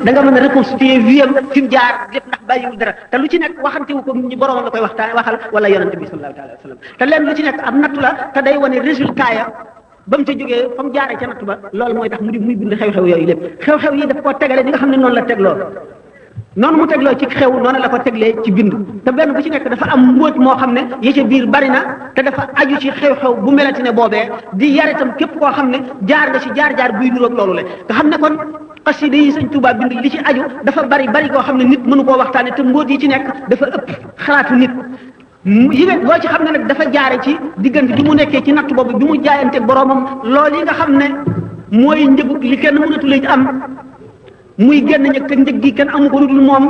da nga mën a reconstituer viam fi mu jaar lépp ndax bàyyiwul dara te lu ci nekk waxante wu ko ñu borom la koy waxal wala yonente bi sallallahu alayhi wa sallam te leen lu ci nekk am nattu la te day wane résultat ya ba mu ca jógee fa mu jaaree ca nattu ba loolu mooy tax mu di muy bind xew-xew yooyu lépp xew-xew yi daf koo tegale ni nga xam ne noonu la tegloo noonu mu tegloo ci xew noonu la ko teglee ci bind te benn bu ci nekk dafa am mbóot moo xam ne yi ca biir bari na te dafa aju ci xew-xew bu melati ne boobee di yar itam képp koo xam ne jaar nga ci jaar-jaar buy niroog loolu le nga xam ne kon xasida yi sëñ Tuubaa bind li ci aju dafa bari koo xam ne nit mënu koo waxtaane te mbóot yi ci nekk dafa ëpp xalaatu nit yi nga boo ci xam ne nag dafa jaare ci diggante bi mu nekkee ci natt boobu bi mu jaayante boromam loolu yi nga xam ne mooy njëgu li kenn mënatu la am muy génn njëg te njëg gi kenn amu ko dul moom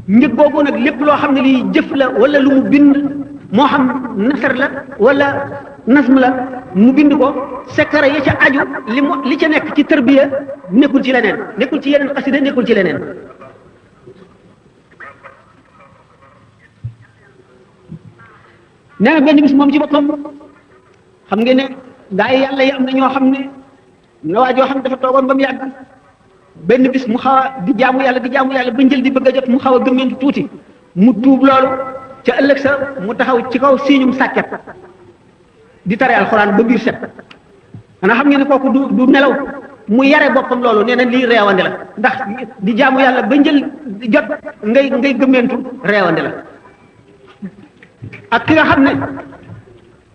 njëg googu nag lépp loo xam ne lii jëf la wala lu mu bind moo xam nasar la wala nasm la mu bind ko secret ya ca aju li ca nekk ci tërbiya nekkul ci leneen nekkul ci yeneen xasida nekkul ci leneen nee na benn bis moom ci boppam xam ngeen ne gaa yi yàlla yi am na ñoo xam ne na waa joo xam ne dafa toogoon ba mu yàgg benn bis mu xaw a di jaamu yàlla ba njël di bëgg a jot mu xaw a gëmmentu tuuti mu tuub loolu ca ëllëg sa mu taxaw ci kaw siiñum sàkket di tare alxuraan ba biir set xanaa xam ngeen ne kooku du nelaw mu yare boppam loolu nee na lii reewande la ndax di jaamu yàlla ba njël jot ngay gëmmentu reewande la ak ki nga xam ne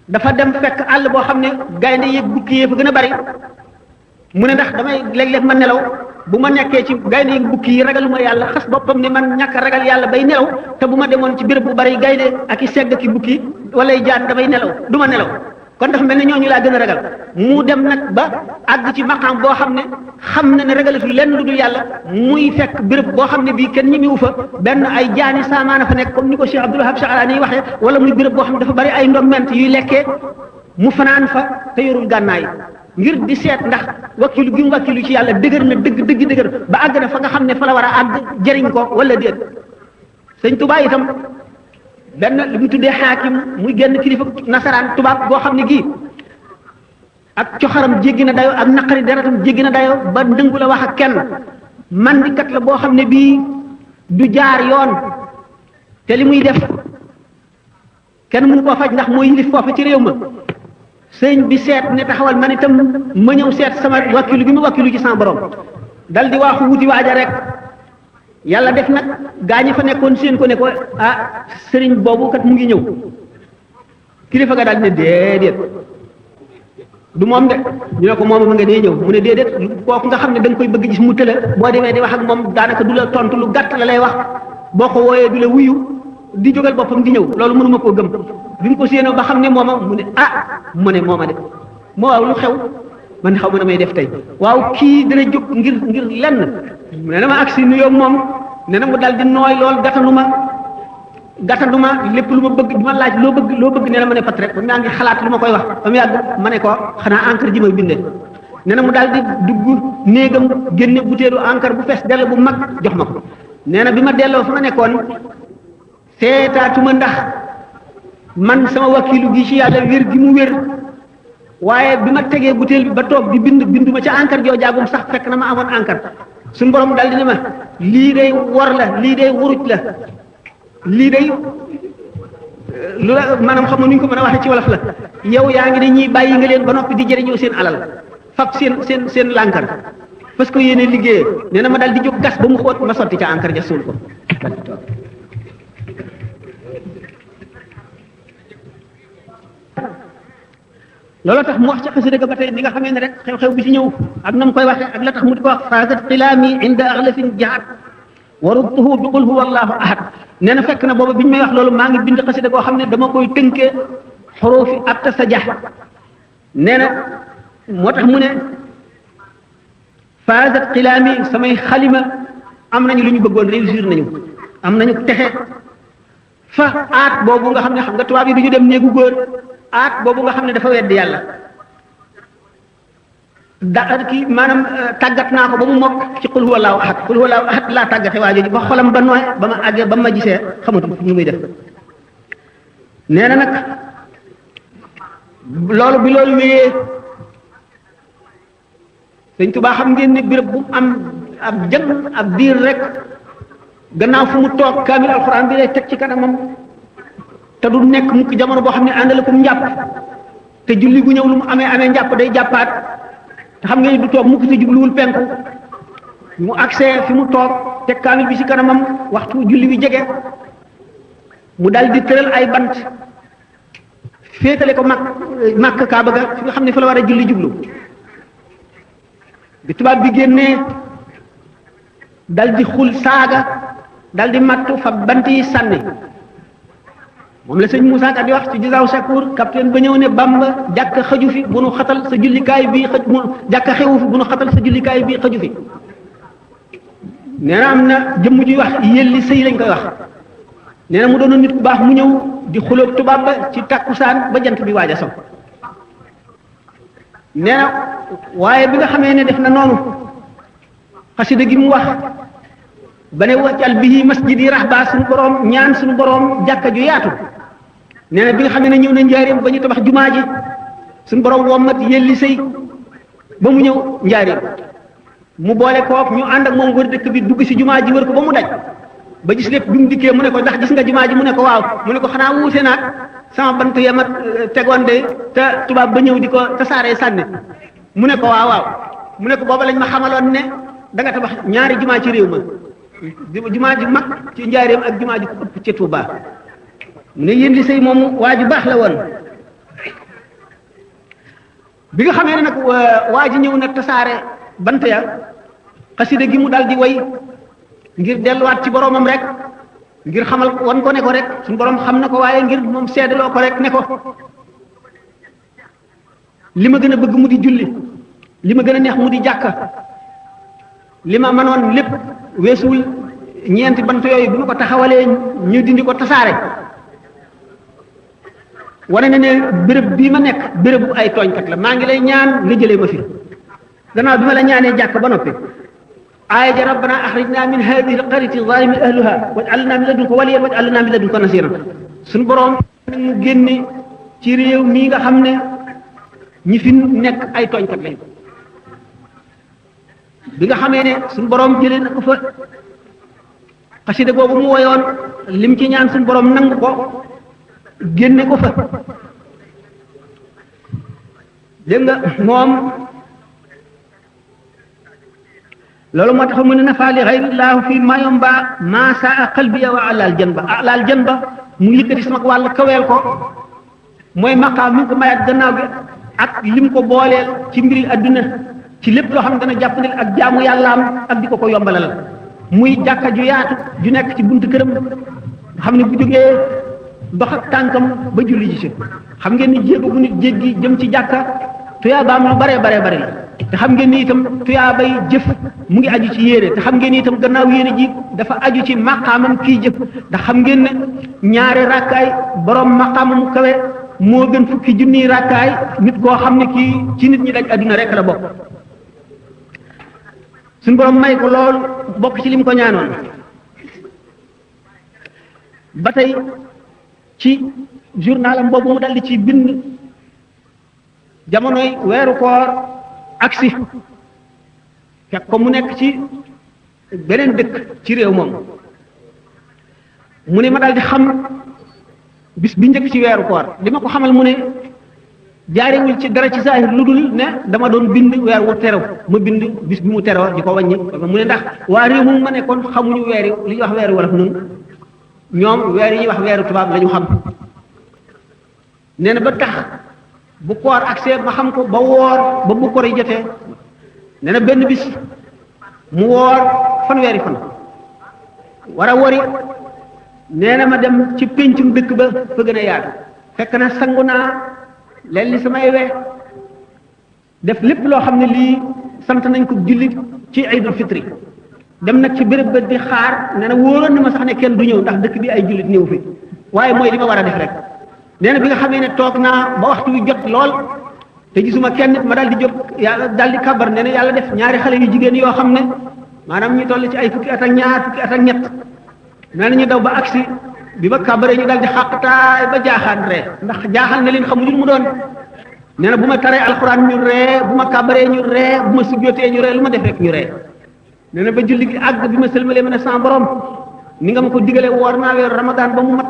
dafa dem fekk àll boo xam ne gaynde yeeg bukki yee fa gën a bari mu ne ndax damay léeg-léeg ma nelaw bu ma nekkee ci gaynde yeeg bukki yi ragaluma yàlla xas boppam ne man ñàkk ragal yàlla bay nelaw te bu ma demoon ci béréb bu bari gaynde ak i segg ki bukki walay jaan damay nelaw du ma nelaw kon dafa mel ne ñooñu laa gën a ragal mu dem nag ba àgg ci maqaam boo xam na ne ragalatul lenn lu dul yàlla muy fekk béréb boo xam ne bii kenn ñemewu fa benn ay jaani saamaana fa nekk comme ni ko Cheikh Abdoul Wahab Sha'rani yi waxee wala muy béréb boo xam ne dafa bari ay ndoment yuy lekkee mu fanaan fa te yorul gànnaay ngir di seet ndax wakkilu gi mu wakkilu ci yàlla dëgër na dëgg ba àgg na fa nga xam ne fa la war a àgg jëriñ ko wala déet sëñ Tuubaa itam benn li mu tuddee xaakim muy genn kilifa nasaraan tubaab boo xam ne gii ak coxaram jéggi na dayo ak naqari deretam jéggi na dayo ba ndëngu la wax ak kenn mandikat la boo xam ne bii du jaar yoon te li muy def kenn mënu koo faj ndax mooy yilif foofa ci réew ma sëñ bi seet ne taxawal man itam ma ñëw seet sama wakkilu gi ma wakkilu ci sama borom dal di waaxu wuti waaja rek yàlla def nag gaañi fa nekkoon seen ko ne ko ah sëriñ boobu kat mu ngi ñëw kilifa ga daal ne déedéet du moom de ñu ne ko moom nga dee ñëw mu ne déedéet kooku nga xam ne da nga koy bëgg gis mu tëla boo demee di wax ak moom daanaka du la tontu lu gàtt la lay wax boo ko wooyee du la wuyu di jógal boppam di ñëw loolu mënuma koo gëm bi mu ko séenoo ba xam ne mooma mu ne mu ne mooma de moo waaw lu xew man xaw ma damay def tey waaw kii dana jóg ngir lenn nee na ma agsi nuyoo moom nee na mu dal di nooy lool gàttandu ma lépp lu ma bëgg du ma laaj loo bëgg nee na ma ne pat rek ba maa ngi xalaat lu ma koy wax ba mu yàgg ma ne ko xanaa encre ji may bindee nee na mu daal di dugg néegam génne butéelu encre bu fees dell bu mag jox ma ko nee na bi ma delloo fa ma nekkoon seetaatuma ndax man sama wakilu gi ci yàlla wér gi mu wér waaye bi ma tegee butéel bi ba toog di binduma ca encre joojaagum sax fekk na ma amoon encre suñu borom daal di ne ma lii day wor la lii day wuruj la lii day lu la maanaam xam nga nu ñu ko mën a waxee ci wolof la yow yaa ngi ne ñii bàyyi nga leen ba noppi di jëriñoo seen alal fab seen lànkar parce que yéene liggéeyee nee na ma daal di jóg gas ba mu xóot ma sotti ca encre ja suul ko looloo tax mu wax ci xasida ga ba tey ni nga xamee ne rek xew-xew bi ci ñëw ak na mu koy waxee ak la tax mu di ko wax faasat xilaami inda axlafin jahat warudtuhu bi qul huwa allahu ahad nee na fekk na booba bi ñu may wax loolu maa ngi bind xasida goo xam ne dama koy tënkee xurufi abta sa jax nee na moo tax mu ne faasat xilaami samay xalima am nañu lu ñu bëggoon réussir nañu am nañu texe fa aat boobu nga xam ne xam nga tubaab yi du ñu dem néegu góor aat boobu nga xam ne dafa wedd yàlla kii maanaam tàggat naa ko ba mu mokk ci qul huwallahu ahad laa tàggate waa jooju ba xolam ba nooy ba ma àggee ba ma gisee xamatu nu muy def nee na nag loolu bi loolu wéyee Sëñ Tuubaa xam ngeen ne béréb bu am ab jën ab diir rek gannaaw fu mu toog kaamil alxuraan bi lay teg ci kanamam te du nekk mukk jamono boo xam ne àndale ko njàpp te julli gu ñëw lu mu amee njàpp day jàppaat te xam ngeen du toog mukk te jubluwul penku mu agsee fi mu toog teg kaamil bi ci kanamam waxtu julli bi jege mu dal di tëral ay bant féetale ko màkk kaaba ga fi nga xam ne fa la war a julli jublu bi tubaab bi génnee dal di xul saaga dal di mattu fa bant yi sànni moom la sëñ Moussa Ka di wax ci Jazaaw Shakur capitaine ba ñëw ne Bamba jàkka xaju fi bu nu xatal sa jullikaay bii xëj mu jàkka xewu fi bu nu xatal sa jullikaay bii xaju fi nee na am na jëmm juy wax yelli sëy lañ koy wax nee na mu doon nit ku baax mu ñëw di xuloog tubaab ba ci takkusaan ba jant bi waaj a so nee na waaye bi nga xamee ne def na noonu xasida gi mu wax ba ne waccal bihi masjid yi rahba suñu boroom ñaan suñu boroom jàkka ju yaatu nee na bi nga xamee ne ñëw na njaareem ba ñu tabax jumaa ji suñu boroom wommat yelli sëy ba mu ñëw njaareem mu boole kook ñu ànd ak moom wër dëkk bi dugg ci jumaa ji wër ko ba mu daj ba gis lépp bi mu dikkee mu ne ko ndax gis nga jumaa ji mu ne ko waaw mu ne ko xanaa wuute naag sama bant ya ma tegoon de te tubaab ba ñëw di ko tasaaree sànni mu ne ko waaw waaw mu ne ko booba lañ ma xamaloon ne da nga tabax ñaari jumaa ci réew ma jumaa ji mag ci njaareem ak jumaa ji ko ëpp ci Tuubaa mu ne yéen li sëy moomu waa ju baax la woon bi nga xamee ne nag waa ji ñëw na tasaare bant ya xasida gi mu dal di way ngir delluwaat ci boromam rek ngir xamal wan ko ne ko rek suñu borom xam na ko waaye ngir moom seedaloo ko rek ne ko li ma gën a bëgg mu di julli li ma gën a neex mu di jàkka li ma mënoon lépp weesuwul ñeenti bant yooyu bi ma ko taxawalee ñu dindi ko tasaare wane na ne béréb bii ma nekk bérébu ay tooñkat la maa ngi lay ñaan nga jëlee ma fi gannaaw bi ma la ñaanee jàkk ba noppi aaya ja rabbana axrijna min hadihi alqaryati zalimi ahluha waj'alna min ladunka waliyan waj'alna min ladunka nasiran suñu borom mu génne ci réew mii nga xam ne ñi fi nekk ay tooñkat lañ bi nga xamee ne suñu borom jëlee na ko fa xasida boobu mu woyoon lim ci ñaan suñu borom nangu ko génne ko fa dégg nga moom loolu moo tax mu ne nafa li xayrillahu fi ma yomba ma saa qalbiya wa alal janba mu yëkkati sama wàll kaweel ko mooy maqaam mi ngi ko mayaat gannaaw gi ak lim ko booleel ci mbiri adduna ci lépp loo xam ne dana jàppandil ak jaamu yàllaam ak di ko ko yombalal muy jàkka ju yaatu ju nekk ci buntu këram nga xam ne bu jógee dox ak tànkam ba julli ji si xam ngeen ni jéego bu nit jéggi jëm ci jàkka tuyaabaam lu bare la te xam ngeen ni itam tuyaabay jëf mu ngi aju ci yéene te xam ngeen ni itam gannaaw yéene ji dafa aju ci maqaamam kii jëf ndax xam ngeen ne ñaari rakkaay borom maqaamam kawe moo gën fukki junniy rakkaay nit koo xam ne kii ci nit ñi daj adduna rek la bokk suñu borom may ko lool bokk ci lim ko ñaanoon ba tey ci journalam boobu mu daldi ci bind jamonoy weeru koor aksi fekk ko mu nekk ci beneen dëkk ci réew moom mu ne ma daldi xam bis bi njëkk ci weeru koor li ma ko xamal mu ne jaarewul ci dara ci saahir lu dul ne dama doon bind weer wu terew ma bind bis bi mu teroo di ko wàññi mu ne ndax waa réew mu ma nekkoon xamuñu weer yi li ñuy wax weeru wolof noonu ñoom weer yi ñuy wax weeru tubaab la ñu xam nee na ba tax bu koor agsee ma xam ko ba woor ba bu koor yi jotee nee na benn bis mu woor fanweeri fan war a wori nee na ma dem ci péncum dëkk ba fa gën a yaatu fekk na sangu naa leen li samay we def lépp loo xam ne lii sant nañ ko jullit ci Aydul Fitri dem nag ci béréb ba di xaar nee na wóoroon na ma sax ne kenn du ñëw ndax dëkk bi ay jullit ñëw fi waaye mooy li ma war a def rek nee na bi nga xamee ne toog naa ba waxtu wi jot lool te gisuma kenn nit ma daal di jóg yàlla daal di kabar nee na yàlla def ñaari xale yu jigéen yoo xam ne maanaam ñu toll ci ay fukki at ak ñaar fukki at ak ñett nee na ñu daw ba agsi bi ma kabaree ñu daal di xàqtaay ba jaaxaan ree ndax jaaxal na leen xamuñu mu doon nee na bu ma taree alxuraan ñu ree bu ma kabaree ñu ree bu ma sujjootee ñu ree lu ma def rek ñu ree nee na ba julli gi àgg bi ma sëlmalee ma ne sama borom ni nga ma ko digalee woor naa weeru Ramadan ba mu mat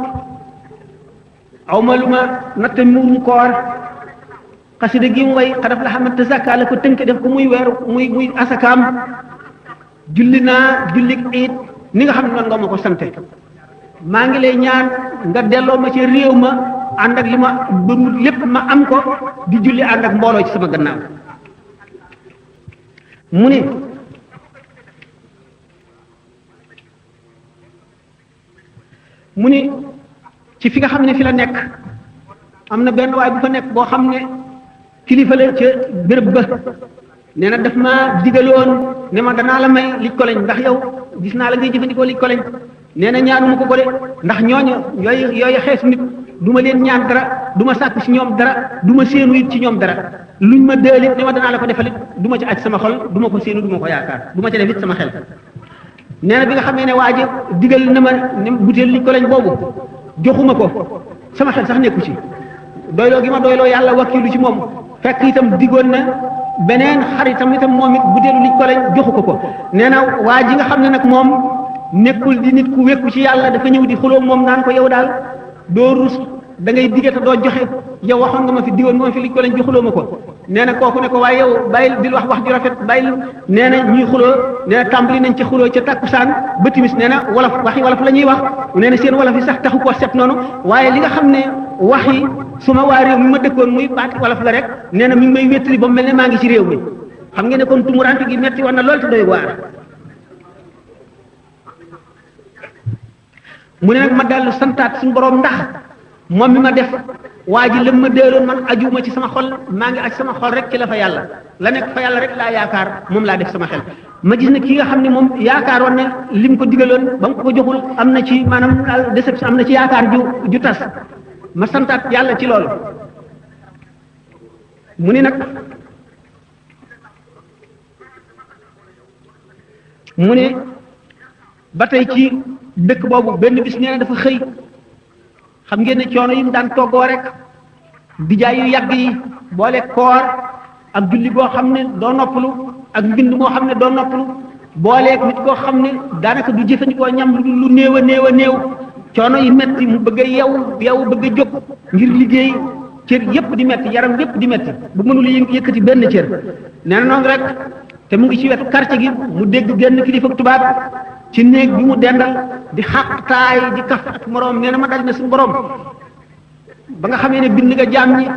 aw ma lu ma natt muurum koor xasida gi mu way xadaf la xamante zakka la ko tënk def ko muy weeru muy asakaam julli naa julli iit ni nga xam ne noonu nga ma ko sante maa ngi lay ñaan nga delloo ma ci réew ma ànd ak li ma bëgg lépp ma am ko di julli ànd ak mbooloo ci sama gannaaw mu ni ci fi nga xam ne fi la nekk am na benn waay bu fa nekk boo xam ne kilifa la ca béréb ba nee na daf ma digaloon ne ma danaa la may lij ko lañ ndax yow gis naa la ngay jëfandikoo lij ko lañ nee na ñaanuma ko de ndax ñooñu yooyu xees nit du ma leen ñaan dara du ma sàkk ci ñoom dara du ma séenu it ci ñoom dara luñ ma dëlit ne ma danaa la ko defalit du ma ci aj sama xol du ma ko séenu du ma ko yaakaar du ma ci def it sama xel nee na bi nga xamee ne waa ji digal na ma ne butéel lij ko lañ boobu joxuma ko sama xel sax nekku ci doyloo gi ma doyloo yàlla wakkilu ci moom fekk itam digoon na beneen xaritam itam moom it butéelu lij ko lañ joxu ko nee na waa ji nga xam ne nag moom nekkul di nit ku wékku ci yàlla dafa ñëw di xuloo moom naan ko yow daal doo rus da ngay dige te doo joxe yow waxoon nga ma fi digoon nga ma fi lij ko lañ joxuloo ma ko nee na kooku ne ko waaye yow bàyyil di wax wax ju rafet bàyyil nee na ñuy xuloo nee na tàmbali nañ ci xuloo ca takkusaan ba timis nee na wolof waxi wolof la ñuy wax nee na seen wolof yi sax taxu koo set noonu waaye li nga xam ne waxi suma waa réew mi ma dëkkoon muy baati wolof la rek nee na mi ngi may wéttali ba mu mel ne maa ngi ci réew mi xam ngeen ne kon tumurante gi metti woon na lool te doy waar mu ne nag ma dellu santaat suñu borom ndax moom mi ma def waa ji lëm ma déeloon man ajuma ci sama xol maa ngi aj sama xol rek ci la fa yàlla la nekk fa yàlla rek laa yaakaar moom laa def sama xel ma gis ne ki nga xam ne moom yaakaaroon ne lim ko digaloon ba mu ko joxul am na ci maanaam déception am na ci yaakaar ju tas ma santaat yàlla ci loolu mu ni nag mu ne ba tey ci dëkk boobu benn bis nee na dafa xëy xam ngeen ne coono yi mu daan toggoo rek dijaay yu yàgg yi boole koor ak julli boo xam ne doo noppalu ak mbind moo xam ne doo noppalu booleeg nit koo xam ne daanaka du jëfandikoo ñam lu néew a néew coono yi metti mu bëgg a yow bëgg a jóg ngir liggéey cër yépp di metti yaram yépp di metti bu mënul yëkkati benn cër nee na noonu rek te mu ngi ci wetu quartier gi mu dégg genn kilifa tubaab ci néeg bi mu dendal di xaqtaay di kaf ak moroom nee na ma dal ne suñu borom ba nga xamee ne bind nga jaam ñi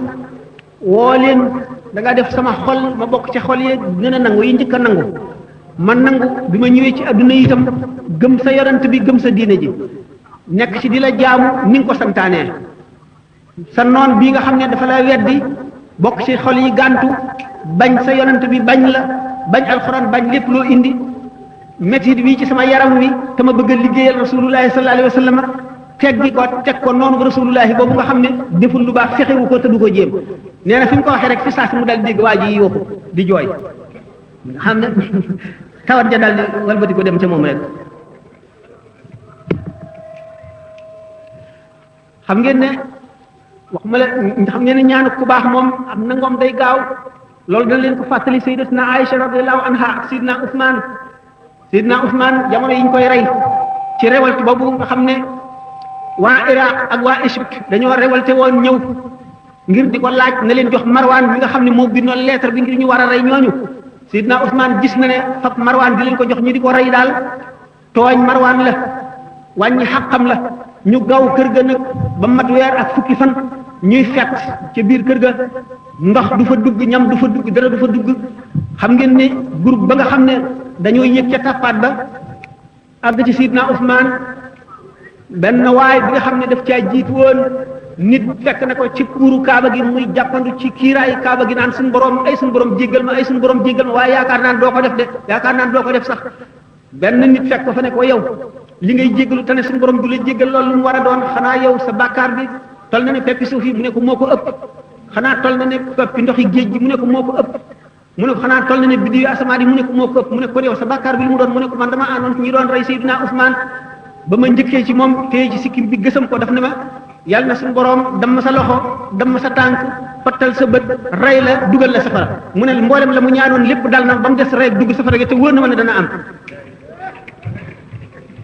woo leen da nga def sama xol ma bokk ci xol yi gën a nangu yi njëkk a nangu ma nangu bi ma ñëwee ci adduna itam gëm sa yonent bi gëm sa diine ji nekk ci di la jaamu ni nga ko santaanee sa noon bii nga xam ne dafa la weddi bokk ci xol yi gàntu bañ sa yonent bi bañ la bañ alxuraan bañ lépp loo indi métit bii ci sama yaram wi te ma bëgg a liggéeyal rasulullahi sallallahu alayhi wa sallam teggi ko teg ko noonu rasulullahi boobu nga xam ne deful lu baax fexewu ko te du ko jéem nee na fi mu ko waxee rek fi saa si mu dal dégg waa ji yooxu di jooy nga xam ne tawat ja dal di walbati ko dem ca moom rek xam ngeen ne waxuma la xam ngeen ne ñaanu ku baax moom am na ngoom day gaaw loolu dañ leen ko fàttali sayyidatuna Aïcha radiyallahu anha ak sayyidina Ousmane jamono yi ñu koy rey ci révolte boobu nga xam ne waa Iraq ak waa Égypte dañoo révolté woon ñëw ngir di ko laaj na leen jox Marwan bi nga xam ne moo bindoon lettre bi ngir ñu war a rey ñooñu sayyidina Ousmane gis na ne fab Marwan di leen ko jox ñu di ko rey daal tooñ Marwan la wàññi xàqam la ñu gaw kër ga nag ba mat weer ak fukki fan ñuy fett ca biir kër ga ndox du fa dugg ñam du fa dugg dara du fa dugg xam ngeen ne groupe ba nga xam ne dañoo yëg ca tappaat ba àgg ci Sidna Ousmane benn waay bi nga xam ne daf caa jiit woon nit fekk na ko ci kuuru kaaba gi muy jàppandu ci kiiraayu kaaba gi naan suñu borom ay suñu borom jéggal ma ay suñu borom jéggal ma waaye yaakaar naan doo ko def de yaakaar naan doo ko def sax benn nit fekk ko fa ne ko yow li ngay jéggalu te ne suñu borom du la jéggal loolu lu mu war a doon xanaa yow sa bàkkaar bi tol na ne peppi suuf yi mu ne ko moo ko ëpp xanaa tol na ne peppi ndoxi géej gi mu ne ko moo ko ëpp mu ne ko xanaa tol na ne biddi yu asamaan yi mu ne ko moo ko ëpp mu ne ko yow sa bàkkaar bi lu mu doon mu ne ko man dama àndoon ci ñi doon rey Seydina Ousmane ba ma njëkkee ci moom téye ci sikkim bi gësam ko daf ne ma yàlla na suñu borom damm sa loxo damm sa tànk fattal sa bët rey la dugal la safara mu ne mboolem la mu ñaanoon lépp dal na ba mu des rey dugg safara gi te wóor na ma ne dana am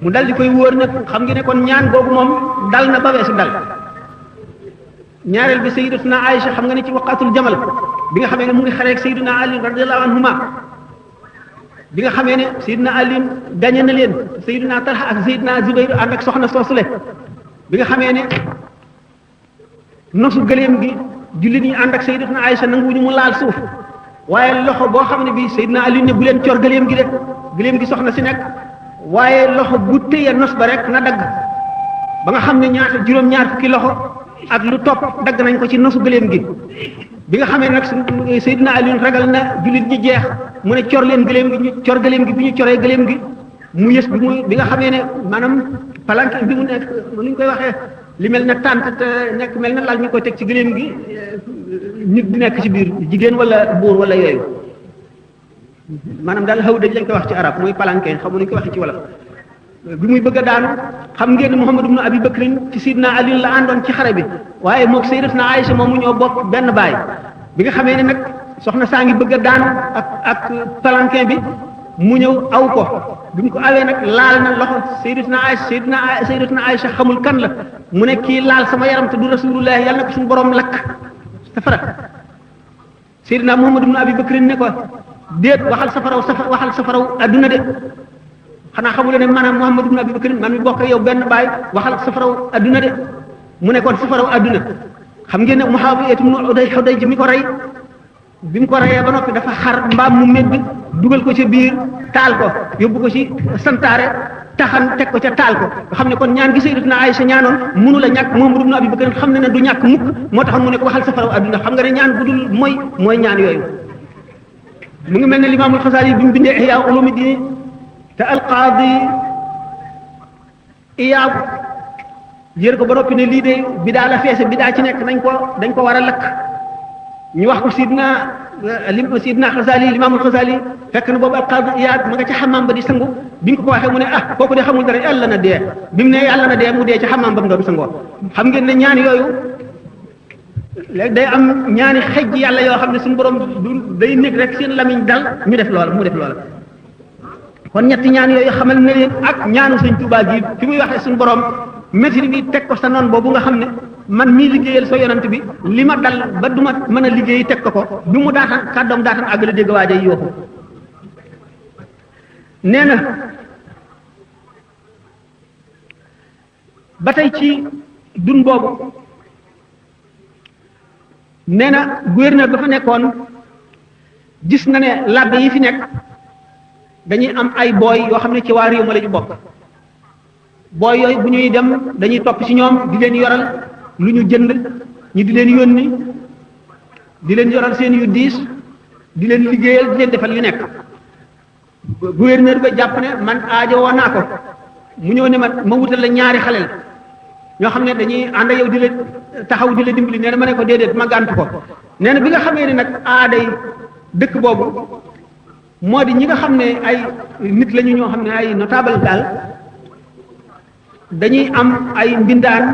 mu dal di koy wóor nag xam nga ne kon ñaan googu moom dal na ba weesu dal ñaareel bi sayyidatuna Aïcha xam nga ne ci waqatul jamal bi nga xamee ne mu ngi xareeg sayyiduna Ali radiyallahu anhuma bi nga xamee ne sayyiduna Ali gañe na leen sayyiduna Talha ak sayyiduna Zubayr ànd ak soxna soosule bi nga xamee ne nosu gëléem gi jullit ñi ànd ak sayyidatuna Aïcha nanguwuñu mu laal suuf waaye loxo boo xam ne bii sayyiduna Ali ne bu leen cor gëléem gi de gëléem gi soxna si nekk waaye loxo bu téye nos ba rek na dagg ba nga xam ne ñaata juróom-ñaar fukki loxo ak lu topp dagg nañ ko ci nosu gëléem gi bi nga xamee nag Seydina Ali ragal na jullit ñi jeex mu ne cor leen gëléem gi ñu cor gëléem gi bi ñu coree gëléem gi mu yës bi nga xamee ne maanaam palanke bi mu nekk nu ñu koy waxee li mel na tànt te nekk mel na lal ñu koy teg ci gëléem gi nit di nekk ci biir jigéen wala buur wala yooyu maanaam daal xaw dañ lañ koy wax ci arab mooy palanke xamu nañu koy waxee ci wolof bi muy bëgg a daanu xam ngeen ne Muhammad ibn Abi Bakrin ci Sidna Ali la àndoon ci xare bi waaye moog Sayyidatuna Aïcha moom mu ñoo bokk benn baay bi nga xamee ne nag soxna saa ngi bëgg a daanu ak palanquin bi mu ñëw aw ko bi mu ko awee nag laal na loxo Sayyidatuna Aïcha Sayyidatuna Aïcha xamul kan la mu ne kii laal sama yaram te du Rasulullah yàlla na ko suñu borom lakk safara Sayyidina Muhammad ibn Abi Bakrin ne ko déet waxal safaraw adduna de xanaa xamuloo ne maanaam Muhammad ibn Abi Bakr man mi bokk yow benn baay waxal safaraw adduna de mu ne kon safaraw adduna xam ngeen ne Muawiya ibn Hudayj mi ko rey bi mu ko reyee ba noppi dafa xar mbaam mu medd dugal ko ca biir taal ko yóbbu ko ci santaare taxan teg ko ca taal ko nga xam ne kon ñaan gi Sayyidatuna Aïcha ñaanoon mënu la ñàkk Muhammad ibn Abi Bakr xam ne ne du ñàkk mukk moo tax mu ne ko waxal safaraw adduna xam nga ne ñaan bu dul mooy ñaan yooyu mu ngi mel ne Limaamul Xasaali bi mu bindee Ihya Ulumuddin te alqaadi Iyaab yër ko ba noppi ne lii de bidaa la feese bidaa ci nekk dañ ko war a lakk ñu wax ko Sidna Xasaali Limaamul Xasaali fekk na boobu alqaadi Iyaab ma nga ca xamaam ba di sangu bi ñu ko waxee mu ne kooku de xamul dara yàlla na dee bi mu ne yàlla na dee mu dee ca xamaam ba mu doon sangoo xam ngeen ne ñaan yooyu léegi day am ñaani xejj yàlla yoo xam ne suñu borom du day nekk rek seen lamiñ dal ñu def loola mu def loola kon ñetti ñaan yooyu xamal ne leen ak ñaanu Sëñ Tuubaa gi fi muy waxee suñu borom métti bi teg ko sa noon boobu nga xam ne man mii liggéeyal sa yonant bi li ma dal ba du ma mën a liggéey teg ko bi mu daataan kàddoom daataan àggale dégg waaja yi yooxu nee na ba tey ci dun boobu nee na gouverneur ba fa nekkoon gis na ne labbe yi fi nekk dañuy am ay booy yoo xam ne ci waa réew ma la ñu bokk booy yooyu bu ñuy dem dañuy topp ci ñoom di leen yoral lu ñu jënd ñi di leen yónni di leen yoral seen yu diis di leen liggéeyal di leen defal yu nekk gouverneur ba jàpp ne man aajo woo naa ko mu ñëw ne ma wutal la ñaari xaleel ñoo xam ne dañuy ànd yow di la taxaw di la dimbali nee na ma ne ko déedéet ma gàntu ko nee na bi nga xamee ne nag aaday dëkk boobu moo di ñi nga xam ne ay nit lañu ñoo xam ne ay notable daal dañuy am ay mbindaan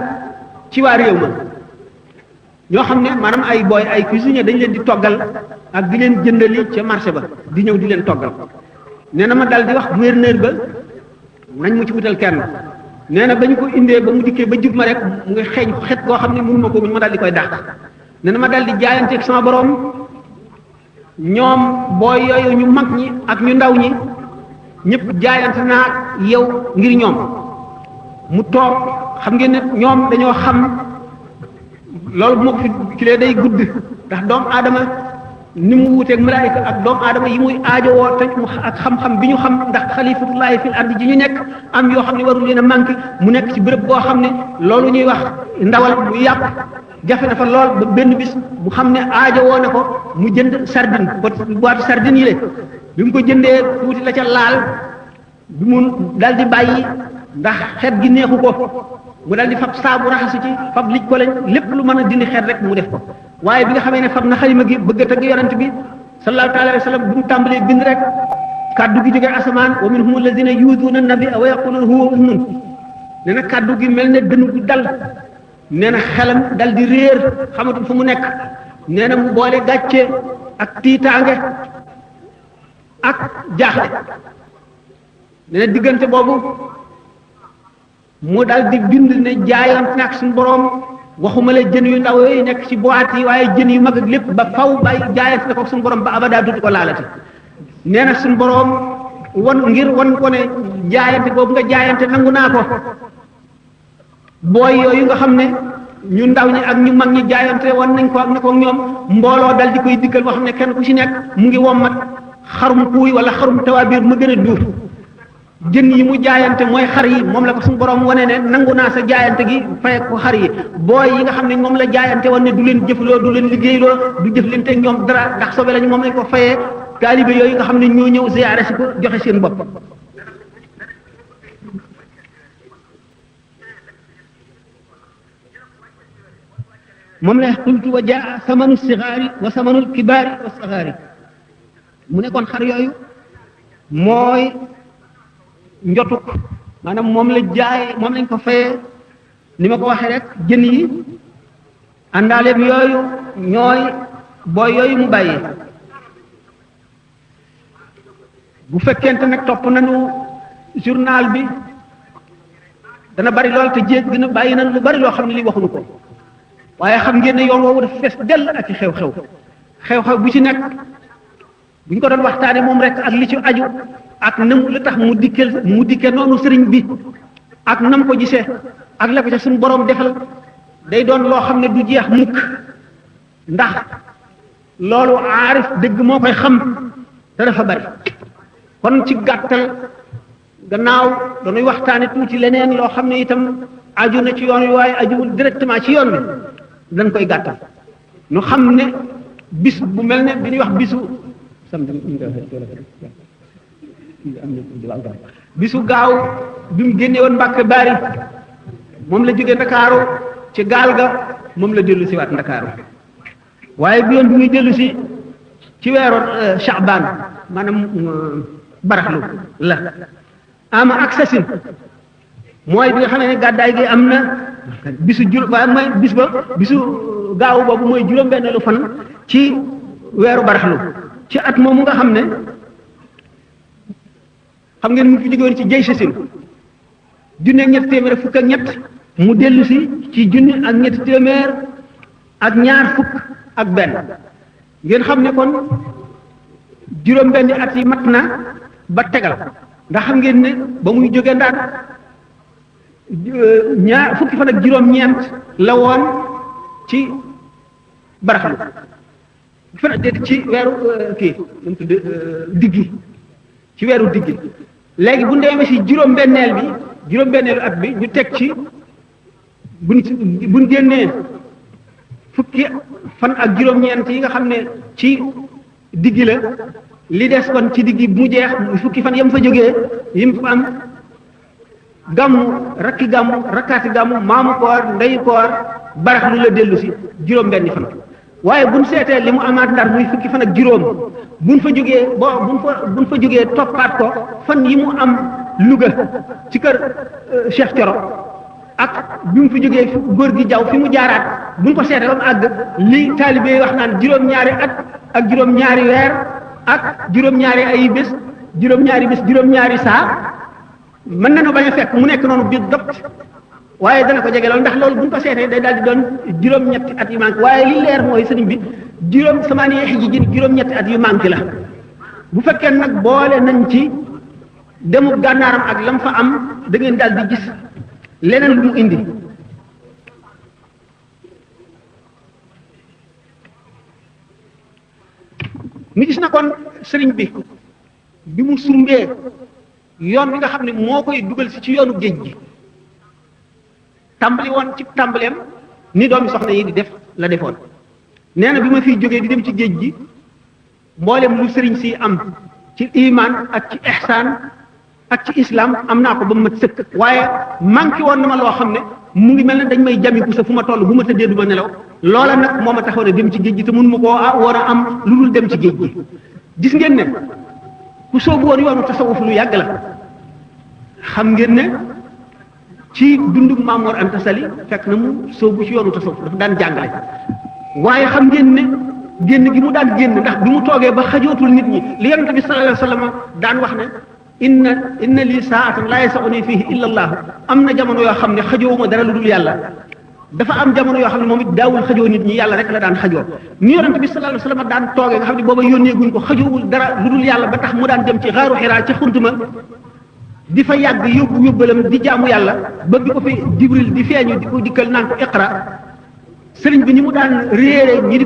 ci waa réew ma ñoo xam ne maanaam ay booy ay cuisinier dañ leen di toggal ak di leen jëndali ca marché ba di ñëw di leen toggal nee na ma dal di wax gouverneur ba nañ mu ci wutal kenn nee na ba ñu ko indee ba mu dikkee ba jub ma rek mu ngi xeeñ xet goo xam ne mënu ma ko muñ ma dal di koy dàq nee na ma dal di jaayanteeg sama borom ñoom booy yooyu ñu mag ñi ak ñu ndaw ñi ñëpp jaayante naa yow ngir ñoom mu toog xam ngeen ne ñoom dañoo xam loolu bu ma ko fi kilee day gudd ndax doomu aadama ni mu wuuteeg malaayika ak doomu aadama yi muy aajowoo te ak xam-xam bi ñu xam ndax xalifatullahi fil ardi ji ñu nekk am yoo xam ne warul leen a manqué mu nekk ci béréb boo xam ne loolu ñuy wax ndawal mu yàpp jafe na fa lool ba benn bis mu xam ne aajowoo na ko mu jënd sardine boîte sardine yi le bi mu ko jëndee tuuti la ca laal bi mu dal di bàyyi ndax xeet gi neexu ko mu dal di fab saabu raxasu ci fab lij ko lañ lépp lu mën a dindi xeet rek mu def ko waaye bi nga xamee ne fab na xalima gi bëgg a tëgg yonent bi sallallahu taala alayhi wa sallam bi mu tàmbalee bind rek kaddu gi jógee asamaan wa minhum alladina yuuduuna nabia wa yaquluuna huwa uznun ne na kaddu gi mel ne dënn gu dal nee na xelam dal di réer xamatul fu mu nekk nee na mu boole gàcce ak tiitaange ak jaaxle nee na diggante boobu mu dal di bind ne jaayante nag suñu boroom waxuma la jën yu ndaw yooyu nekk ci boîte yi waaye jën yu mag ak lépp ba faw bay jaayante na ko suñu boroom ba abada dutu ko laalati nee na suñu boroom ngir wan ko ne jaayante boobu nga jaayante nangu naa ko booy yooyu nga xam ne ñu ndaw ñi ak ñu mag ñi jaayante wan nañ ko ak ne ko ñoom mbooloo dal di koy dikkal boo xam ne kenn ku ci nekk mu ngi wommat xarum kuuy wala xarum tawaabiir ma gën a duuf jën yi mu jaayante mooy xar yi moom la ko suñu borom wane ne nangu naa sa jaayante gi fay ko xar yi booy yi nga xam ne moom la jaayante woon ne du leen jëfloo du leen liggéeyloo du jëflante ñoom dara ndax sobe lañu moom lañ ko fayee taalibe yooyu nga xam ne ñoo ñëw ziyaare si ko joxe seen bopp moom la qultu wa jaa samanu sigaari wa samanul kibaari wa sagaari mu nekkoon xar yooyu mooy njotuk maanaam moom la jaay moom lañ ko fayee ni ma ko waxee rek jën yi àndaale bi yooyu ñooy booy yooyu mu bàyyi bu fekkente nag topp nañu journal bi dana bari lool te jéeg dina bàyyi nañ lu bari loo xam ne li waxuñu ko waaye xam ngeen ne yoon woowu dafa fees dell ak ci xew-xew bu ci nekk bu ñu ko doon waxtaane moom rek ak li ci aju ak nam la tax mu dikke noonu sëriñ bi ak nam ko gisee ak la ko ca suñu borom defal day doon loo xam ne du jeex mukk ndax loolu aarif dëgg moo koy xam te dafa bari kon ci gàttal gannaaw dañuy waxtaane tuuti leneen loo xam ne itam aju na ci yoon wi waaye ajuwul directement ci yoon bi dañ koy gàttal ñu xam ne bis bu mel ne bi ñuy wax bisu gaaw bi mu génne woon Mbàkke Baari moom la jógee Ndakaaru ci gaal ga moom la dellu si waat Ndakaaru waaye bi yoon bi muy dellu si ci weeru Sha'ban maanaam baraxlu la ama ak sasin mooy bi nga xam ne gàddaay gi am na bisu waaye mooy bisu gaaw boobu mooy juróom-benneelu fan ci weeru baraxlu ci at moomu nga xam ne xam ngeen mu fi jóge woon ci jay sasin junne ak ñetti téeméer ak fukk ak ñett mu dellu si ci junne ak ñetti téeméer ak ñaar fukk ak benn ngeen xam ne kon juróom-benni at yi mat na ba tegal ndax xam ngeen ne ba muy jóge Ndar ñaar fukki fan ak juróom-ñeent la woon ci baraxlu fan ci weeru kii nu mu tudd diggi ci weeru diggi léegi bu ndemee si juróom-benneelu at bi ñu teg ci buñ génnee fukki fan ak juróom-ñeent yi nga xam ne ci diggi la li des kon ci diggi bu mu jeex fukki fan yam fa jógee yim fa am gàmmu rakkaati gàmmu maamu koor ndeyu koor baraxlu la dellu si juróom-benni fan waaye buñ seetee li mu amaat Ndar muy fukki fan ak juróom buñ fa jógee toppaat ko fan yi mu am Louga ci kër Cheikh Thioro ak bi mu fi jógee góor gi jaw fi mu jaaraat buñ ko seetee ba mu àgg li taalibe wax naan juróom-ñaari at ak juróom-ñaari weer ak juróom-ñaari ay bés juróom-ñaari saa mën nañu bañ a fekk mu nekk noonu biir dëpp waaye dana ko jege lool ndax loolu bu ñu ko seetee day daal di doon juróom-ñetti at yu manqué waaye li leer mooy sëriñ bi juróom-ñetti at yu manqué la bu fekkee nag boole nañ ci demu gànnaaram ak lam fa am da ngeen daal di gis leneen lu mu indi mu gis na kon sëriñ bi mu sumbee yoon bi nga xam ne moo koy dugal si ci yoonu géej gi tàmbali woon ci tàmbaleem ni doomi soxna yi di def la defoon nee na bi ma fiy jógee di dem ci géej gi mboolem lu sëriñ si am ci iman ak ci ihsaan ak ci islam am naa ko ba mu mat sëkk waaye manqué woon na ma loo xam ne mu ngi mel ne dañ may jamiku sa fu ma toll bu ma tëddee du ma nelaw loola nag moo ma taxoon a dem ci géej gi te mun ma koo war a am lu dul dem ci géej gi gis ngeen ne ku soobu woon yoonu tasawuf lu yàgg la xam ngeen ne ci dundu Maam Mor Anta Sali fekk na mu soobu ci yoonu tasawuf dafa daan jàngale waaye xam ngeen ne génn gi mu daan génn ndax bi mu toogee ba xajootul nit ñi li yonent bi sallallahu alayhi wasallam daan wax ne inna lii saatan laa yasauni fihi illa allah am na jamono yoo xam ne xajoowuma dara lu dul yàlla dafa am jamono yoo xam ne moom it daawul xajoo nit ñi yàlla rek la daan xajoo ni yonent bi sallallahu alayhi wasallam daan toogee nga xam ne booba yónneeguñ ko xajoowul dara lu dul yàlla ba tax mu daan dem ci xaaru Xiraa ci xuntuma di fa yàgg yóbbalam di jaamu yàlla ba bi ko fi Jibril di feeñu di ko dikkal naan ko iqra sëriñ bi ni mu daan réere ñi di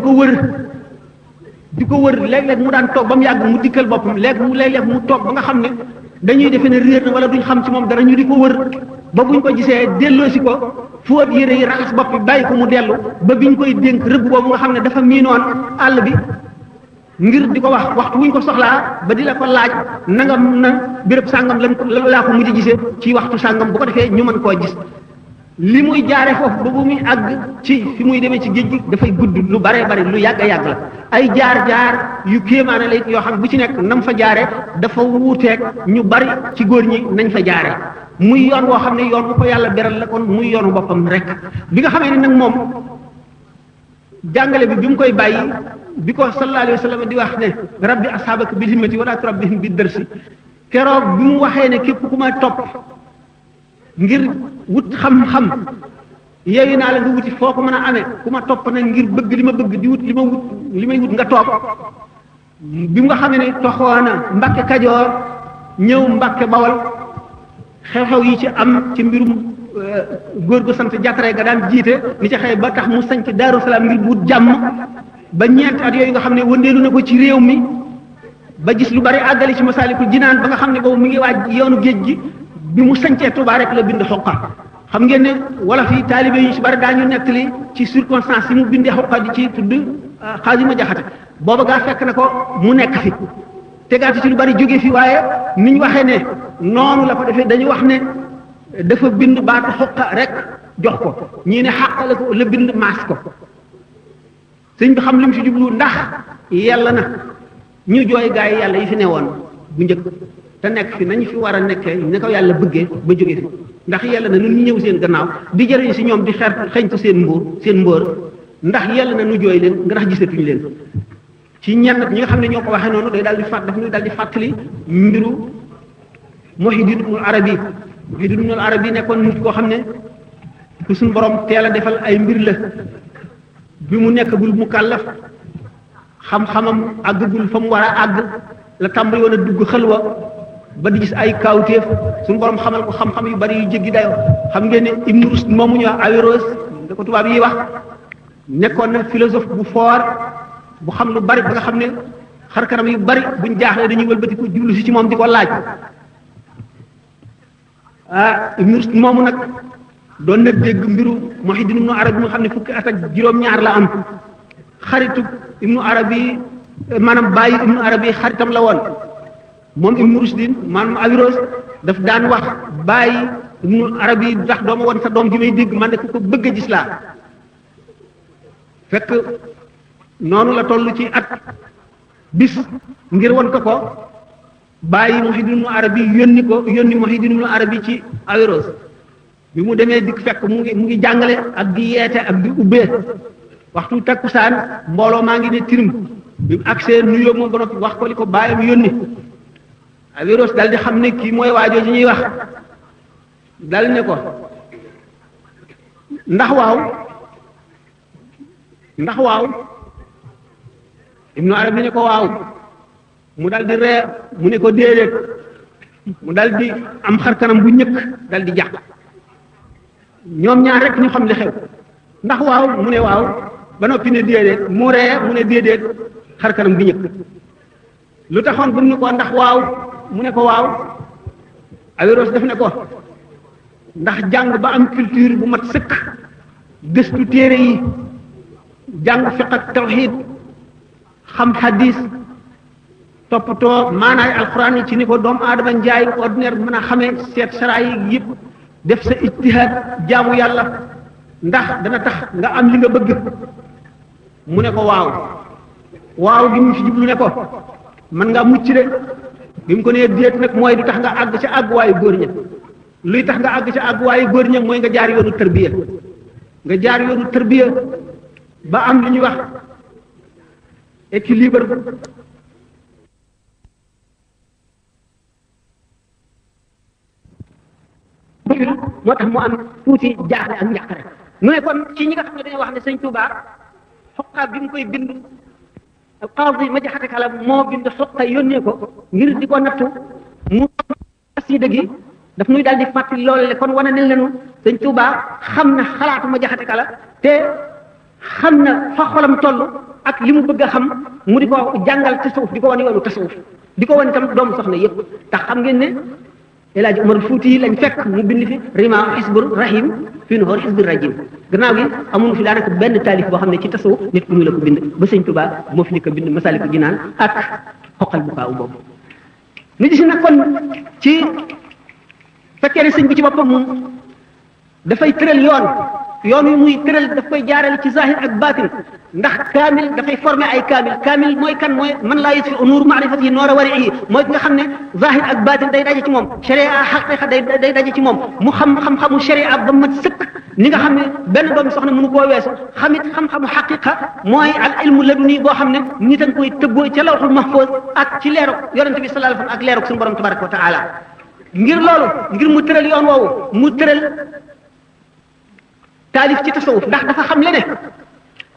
ko wër léeg-léeg mu daan toog ba mu yàgg mu dikkal boppam léeg-léeg mu toog ba nga xam ne dañuy defe ne réer na wala duñ xam ci moom dara ñu di ko wër ba buñ ko gisee delloosi ko fóot yére yi raxas bopp bi bàyyi ko mu dellu ba biñ koy dénk rëbb boobu nga xam ne dafa miinoon àll bi ngir di ko wax waxtu wuñ ko soxlaa ba di la ko laaj nangam na béréb sàngam laa ko mujj gisee ci waxtu sàngam bu ko defee ñu mën koo gis li muy jaare foofu ba bu muy àgg ci fi muy demee ci géej gi dafay gudd lu bare bari lu yàgg a yàgg la ay jaar yu kéemaane la yoo xam bu ci nekk nam fa jaare dafa wuuteeg ñu bari ci góor ñi nañ fa jaare muy yoon woo xam ne yoon bu ko yàlla beral la kon muy yoonu boppam rek bi nga xamee ne nag moom jàngale bi mu koy bàyyi bi ko sallallahu alayhi wa sallam di wax ne rabbi ashabaka bil himmati wala turabbihim bid darsi keroog bi mu waxee ne képp ku ma topp ngir wut xam-xam yeeyu naa la nga wuti foo ko mën a amee ku ma topp nag ngir bëgg li ma bëgg di wut li may wut nga toog bi nga xam ne toxoona Mbàkke Kajoor ñëw Mbàkke Bawol xew-xew yi ci am ci mbirum góor gu sant jàkkare ga daan jiite ni ci xëy ba tax mu sanc Daaru Salaam ngir wut jàmm ba ñeenti at yooyu nga xam ne wëndeelu na ko ci réew mi ba gis lu bari àggali ci Masaalikul Jinaan ba nga xam ne boobu mi ngi waaj yoonu géej gi bi mu sancee Tuubaa rek la bind Xoqa xam ngeen ne wala fii taalibe yu si bari daañu nettali ci circonstance yi mu bindee Xoqa di ci tudd Xaadima Jaxate booba gaa fekk na ko mu nekk fi tegaatu ci lu bari jóge fi waaye ni ñu waxee ne noonu la ko defee dañu wax ne dafa bind baatu Xoqa rek jox ko ñii ne xàq la ko la bind maas ko sëñ bi xam li mu si jublu ndax yàlla na ñu jooy gaa yi yàlla yi fi newoon bu njëkk te nekk fi nañu fi war a nekkee ne ko yàlla bëggee ba jóge fi ndax yàlla na nun ñu ñëw seen gannaaw di jëriñ si ñoom di xeñtu seen mbóor ndax yàlla na nu jooy leen nga ndax gisatuñu leen ci ñenn ñi nga xam ne ñoo ko waxee noonu day daal di fàttali mbiru Muhyiddin Ibnul Arabi nekkoon nit koo xam ne ku suñu borom teel a defal ay mbir la bi mu nekkagul mu kàllaf xam-xamam àggagul fa mu war a àgg la tàmbali woon a dugg xëlwa ba di gis ay kaawteef suñu borom xamal ko xam-xam yu bari yu jéggi dayo xam ngeen ne Ibn Rushd moomu ñu wax Averroès da ko tubaab yi wax nekkoon na philosophe bu fort bu xam lu bari ba nga xam ne xar kanam yu bari buñ jaaxlee dañuy wëlbati ko jublu si ci moom di ko laaj Ibn Rushd moomu nag doon na dégg mbiru Muhyiddin Ibn Arabi mu xam ne fukki at ak juróom-ñaar la am xaritu Ibn Arabi maanaam bàyyi Ibn Arabi xaritam la woon moom Ibn Rushd maanaam Averroès daf daan wax bàyyi Ibn Arabi ndax dooma woon sa doom ji may dégg man de ku ko bëgg a gis laa fekk noonu la toll ci at bis ngir won ko bàyyi Muhyiddin Ibn Arabi yónni Muhyiddin Ibn Arabi ci Averroès bi mu demee dikk fekk mu ngi jàngale ak di yeete ak di ubbee waxtu takkusaan mbooloo maa ngi ne tirim bi mu agsee nuyoo moom ba noppi wax ko li ko bàyyam yónni Averroès dal di xam ne kii mooy waajoo ji ñuy wax dal ne ko ndax waaw Ibn Arabi ne ko waaw mu dal di ree mu ne ko déedéet mu dal di am xar kanam bu ñëkk dal di jàq ñoom ñaar rek ñu xam li xew ndax waaw mu ne waaw ba noppi ne déedéet mu ree mu ne déedéet xar kanam bu ñëkk lu taxoon bu ne ko ndax waaw mu ne ko waaw Averroès def ne ko ndax jàng ba am culture bu mat sëkk gëstu téere yi jàng fiq ak tawxiid xam xadis toppatoo maanaay alxuraan yi ci ni ko doomu aadama njaay ordinaire mën a xamee seet sara yi yëpp def sa ijtihaad jaamu yàlla ndax dana tax nga am li nga bëgg mu ne ko waaw gi mu fi jublu ne ko mën nga mucc de bi mu ko nee déet nag mooy du tax nga àgg ca àgg waayu góor ña luy tax nga àgg ci àgguwaayu góor ña mooy nga jaar yoonu tërbiya nga jaar yoonu tërbiya ba am lu ñuy wax équilibre moo tax mu am tuuti jaaxle ak njàqare mu ne kon ci ñi nga xam ne dañoo wax ne sëñ Touba xoqaab bi mu koy bind qaadi ma jaxate kala moo bind xoqa yónnee ko ngir di ko nattu mu xasida gi daf nuy daal di fàttali loolu le kon wane nañ leenu sëñ Touba xam na xalaatu ma jaxate kala te xam na fa xolam toll ak li mu bëgg a xam mu di ko jàngal tasawuf di ko wan yoonu tasawuf di ko wan itam doomu soxna yëpp tax xam ngeen ne El Hadj Umar Fuuti yi lañ fekk mu bind fi rima xisbur rahim fii nu xool xisbur rajim gannaaw gi amuñu fi daanaka benn taalif boo xam ne ci tasawuf nit ku ñu la ko bind ba sëñ Touba moo fi njëkk a bind Masaalikul Jinaan ak xoqal bu kaaw boobu ñu gis nag kon ci fekkee ne sëñ bi ci boppam dafay tëral yoon wi muy tëral daf koy jaarale ci zahir ak batin ndax kaamil dafay former ay kaamil mooy kan mooy man laa yusfi nuur maarifati noor a wari yi mooy ki nga xam ne zahir ak batin day daje ci moom sharia xaqiqa day daje ci moom mu xam-xamu sharia ba mat sëkk ni nga xam ne benn doomi soxna mënu koo weesu xamit xam-xamu xaqiqa mooy al ilmu laduni boo xam ne nit a koy tëggoo ca lawxul mahfuz ak ci leeru yonente bi sallallahu alayhi wasallam ak leeru suñu borom tabaraka wa taala ngir loolu ngir mu tëral yoon woowu mu tëral taalif ci tasawuf ndax dafa xam le ne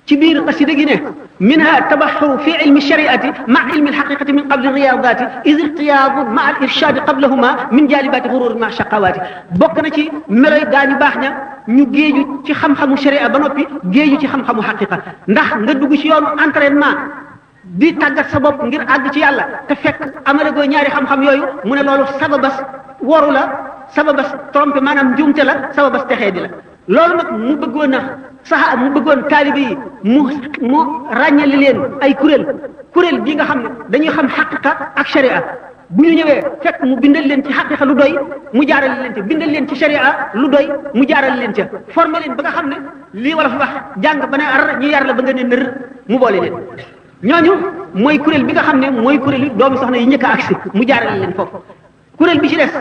ci biir xasida gi ne minha tabaxuru fi ilmi shariati ma ilmi alxaqiqati min qabli riyadati id irtiyaadu ma al irshadi qablahuma min jalibati xururi ma shaqawaati bokk na ci meloy gaañu baax ña ñu géeju ci xam-xamu sharia ba noppi géeju ci xam-xamu xaqiqa ndax nga dugg ci yoonu entraînement di tàggat sa bopp ngir àgg ci yàlla te fekk amale goo ñaari xam-xam yooyu mu ne loolu sababas waru la sababas trompé maanaam njuumte la sababas texee di la loolu nag mu bëggoon a mu bëggoon taalibe yi mu ràññali leen ay kuréel bi nga xam ne dañuy xam xaqiqa ak sharia bu ñu ñëwee fekk mu bindal leen ci xaqiqa lu doy mu jaaral leen ci bindal leen ci sharia lu doy mu jaaral leen ca formé leen ba nga xam ne lii wala fi wax jàng ba ne ar ñu yar la ba nga ne nër mu boole leen ñooñu mooy kuréel bi nga xam ne mooy kuréel yi doomi soxna yi njëkk a agsi mu jaaral leen foofu kuréel bi ci des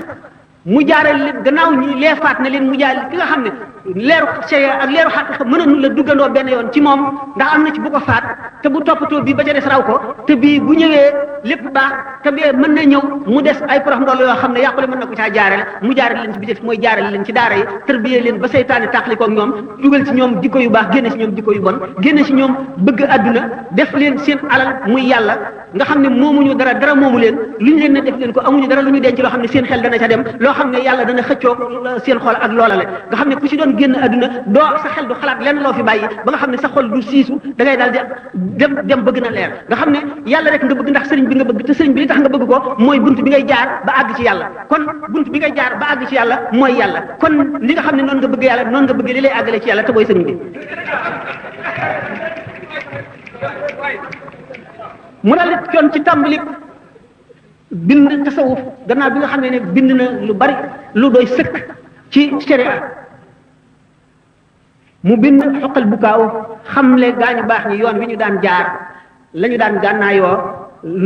mu jaaral leen gannaaw ñi leefaat na leen mu jaaral ki nga xam ne leeru sharia ak leeru xaqiqa mënuñu la duggandoo benn yoon ci moom ndax am na ci bu ko faat te bu toppatoo bii ba ca des raw ko te bii bu ñëwee lépp baax te bee mën na ñëw mu des ay porox ndool yoo xam ne yàqule mën na ko caa jaarale mu jaaral leen ci bi def mooy jaaral leen ci daara yi tarbiyee leen ba seytaane tàqalikoog ñoom dugal ci ñoom jikko yu baax génne ci ñoom jikko yu bon génne ci ñoom bëgg adduna def leen seen alal muy yàlla nga xam ne moomuñu dara moomu leen lu ñu leen ne def leen ko amuñu dara lu ñu denc loo xam ne seen xel dana ca dem loo xam ne yàlla dana xëccoo seen xol ak loola le nga xam ne ku ci doon génn adduna doo sa xel du xalaat lenn loo fi bàyyi ba nga xam ne sa xol du siisu da ngay daal di dem bëgg na leer nga xam ne yàlla rek nga bëgg ndax sëriñ bi nga bëgg te sëriñ bi li tax nga bëgg ko mooy bunt bi ngay jaar ba àgg ci yàlla kon bunt bi ngay jaar ba àgg ci yàlla mooy yàlla kon li nga xam ne noonu nga bëgg yàlla noonu nga bëgg li lay àggale ci yàlla te mooy sëriñ bi mu daal di coon ci tàmbali bind tasawuf gannaaw bi nga xam ne bind na lu bari lu doy sëkk ci sharia mu bind xoqal bu kaaw xamle gaañu baax ñi yoon wi ñu daan jaar la ñu daan gànnaayoo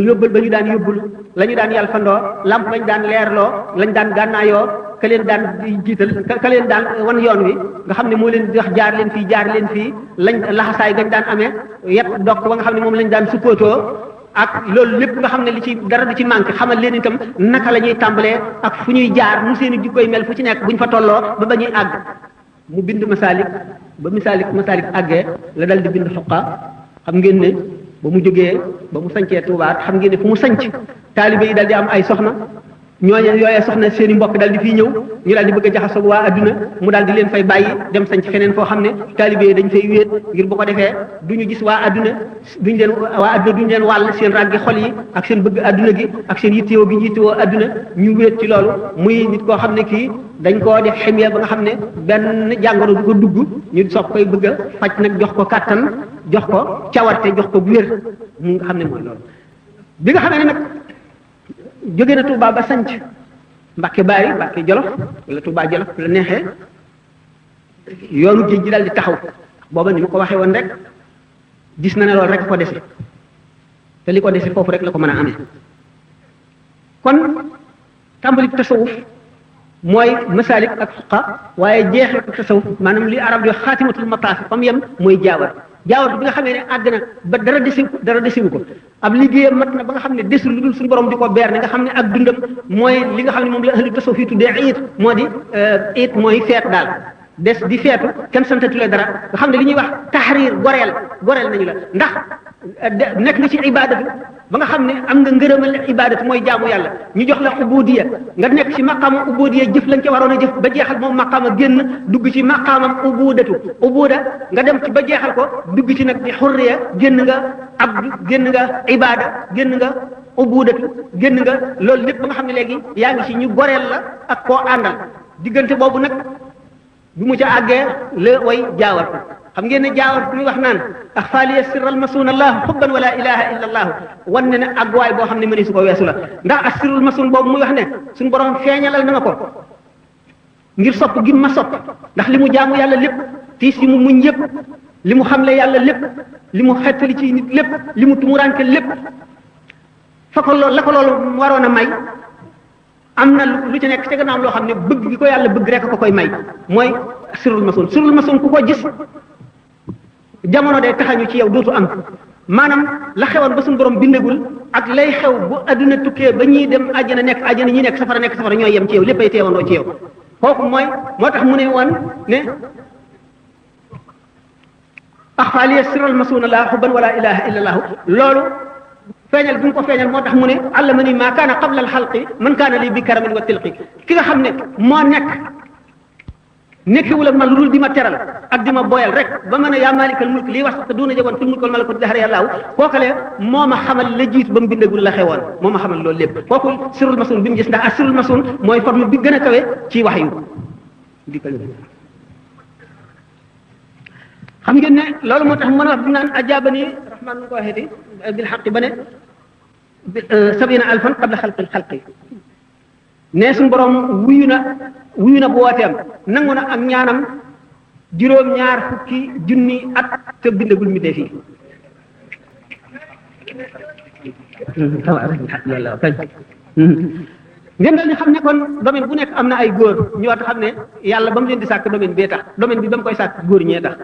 yóbbal ba ñu daan yóbbulu la ñu daan yalfandoo lamp lañu daan leerloo lañu daan gànnaayoo ka leen daan jiital ka leen daan wan yoon wi nga xam ne moo leen di wax jaar leen fii lañ laxasaay gañ daan amee yet dokk ba nga xam ne moom lañ daan suppootoo ak loolu lépp nga xam ne li ci dara du ci manqué xamal leen itam naka la ñuy tàmbalee ak fu ñuy jaar mu seeni jikkoy mel fu ci nekk buñ fa tolloo ba ñuy àgg mu bind masaalik ba masaalik àggee la dal di bind xoqa xam ngeen ne ba mu jógee ba mu sancee Tuubaa xam ngeen ne fu mu sanc taalibe yi dal di am ay soxna ñooñu yooyee soxna seen i mbokk dal di fii ñëw ñu daal di bëgg a jaxasoo waa adduna mu daal di leen fay bàyyi dem sanc feneen foo xam ne taalibe yi dañ fay wéet ngir bu ko defee duñu gis waa adduna duñu leen wàll seen ràggi xol yi ak seen bëgg adduna gi ak seen yittewoo gi ñu yittewoo adduna ñu wéet ci loolu muy nit koo xam ne kii dañ koo def xemiya ba nga xam ne benn jàngoro du ko dugg ñu soog koy bëgg a faj nag jox ko kàttan jox ko cawarte jox ko bu wér mu nga xam ne mooy loolu bi nga xam ne nag jóge na Touba ba sanc Mbàkke Baari Mbàkke Jolof wala Touba Jolof la neexee yoonu géej gi daal di taxaw booba ni ma ko waxee woon rek gis na ne loolu rek ko dese te li ko dese foofu rek la ko mën a amee kon tàmbali tasawuf mooy masalik ak fuqa waaye jeexal ko tasawuf maanaam li arab di xaatimatul mataaf fam yem mooy jaawar jaawar bi nga xamee ne àgg na ba dara desiwu ko ab liggéeyam mat na ba nga xam ne desul lu dul suñu borom di ko beer ne nga xam ne ak dundam mooy li nga xam ne moom la ahlu tasawuf yi tuddee iit moo di iit mooy feet daal des di feetu kenn santatule dara nga xam ne li ñuy wax tahrir goreel nañu la ndax nekk nga ci ibadatu ba nga xam ne am nga ngërëmal ibadatu mooy jaamu yàlla ñu jox la ubudiya nga nekk ci maqaama ubudiya jëf lañ ca waroon a jëf ba jeexal moom maqaama génn dugg ci maqaamam ubuda nga dem ci ba jeexal ko dugg ci nag di xurriya génn nga abdu génn nga ibada génn nga ubudatu génn nga loolu lépp ba nga xam ne léegi yaa ngi ci ñu goreel la ak koo àndal diggante boobu nag bi mu ca àggee la way jaawar xam ngeen ne jaawar bi muy wax naan axfaaliya sirral masuun allah xubban wala ilaha illa allah wan ne ne àgguwaay boo xam ne mëni su ko weesu la ndax ak sirrul masuun boobu muy wax ne suñu borom feeñalal na ma ko ngir sopp gi ma sopp ndax li mu jaamu yàlla lépp tiis yi mu muñ yëpp li mu xamle yàlla lépp li mu xettali ci nit lépp li mu tumuranke lépp fa ko loolu la ko loolu waroon a may am na lu ci nekk te gannaaw loo xam ne bëgg gi ko yàlla bëgg rek ko koy may mooy sirrul masoon ku ko gis jamono day taxañu ci yow dootu am maanaam la xewoon ba suñu borom bindagul ak lay xew bu adduna tukkee ba ñuy dem àjjana nekk àjjana ñi nekk safara ñooy yem ci yow léppay teewandoo ci yow kooku mooy moo tax mu ne woon ne axfaaliya sirral masuuna laa xubban wala ilaha illa allah loolu feeñal bi mu ko feeñal moo tax mu ne allamani maa kaana qabla alxalqi man kaana lii bi karamin wa tilqi ki nga xam ne moo nekkiwul ak man lu dul di ma teral ak di ma boyal rek ba mën a yaa maalikal mulk lii wax te duuna jagoon fil mulk wal malakut dahra yàllaahu kookale moo ma xamal la jiitu ba mu bindagul la xewoon moo ma xamal loolu lépp kooku sirrul masuun bi mu gis ndax ak sirrul masuun mooy forme bi gën a kawe ci wax yu xam ngeen ne loolu moo tax mën a wax bi naan ajaabani rahmaan nu ko waxeeti bil xaqi ba ne sabina alfan qabla xalqi ne suñu borom wuyu na bu wooteem nangu na ak ñaanam juróom-ñaar fukki junni at te bindagul mi dee fii ngeen dal ni xam ne kon domaine bu nekk am na ay góor ñu war a xam ne yàlla ba mu leen di sàkk domaine bee tax domaine bi ba mu koy sàkk góor ñee tax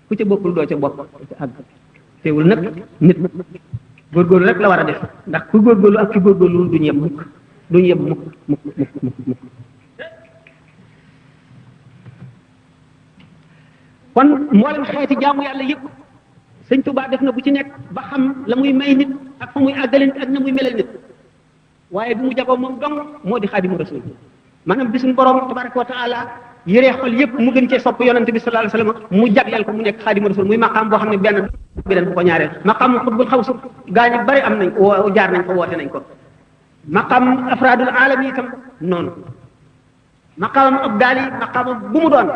ku ca bokkul doo ca bopp ca àgg teewul nag nit góorgóorlu rek la war a def ndax ku góorgóorlu ak ki góorgóorlu duñu yem mukk kon mboolem xeeti jaamu yàlla yëpp sëñ Tuubaa def na bu ci nekk ba xam la muy may nit ak fa muy àggale nit ak na muy melal nit waaye bi mu jagoo moom dong moo di xaadimu rasul maanaam bi suñu borom tabaraka wa taala yëree xol yëpp mu gën cee sopp yonante bi sallallahu alayhi wasallam mu jagleel ko mu nekk xaadimu rasul muy maqaam boo xam ne beneen bu ko ñaareel maqaam xutbul xawsu gaañu bari am nañ jaar nañ ko woote nañ ko maqaam afraadul aalami itam noonu maqaamam abdaal yi maqaamam bu mu doon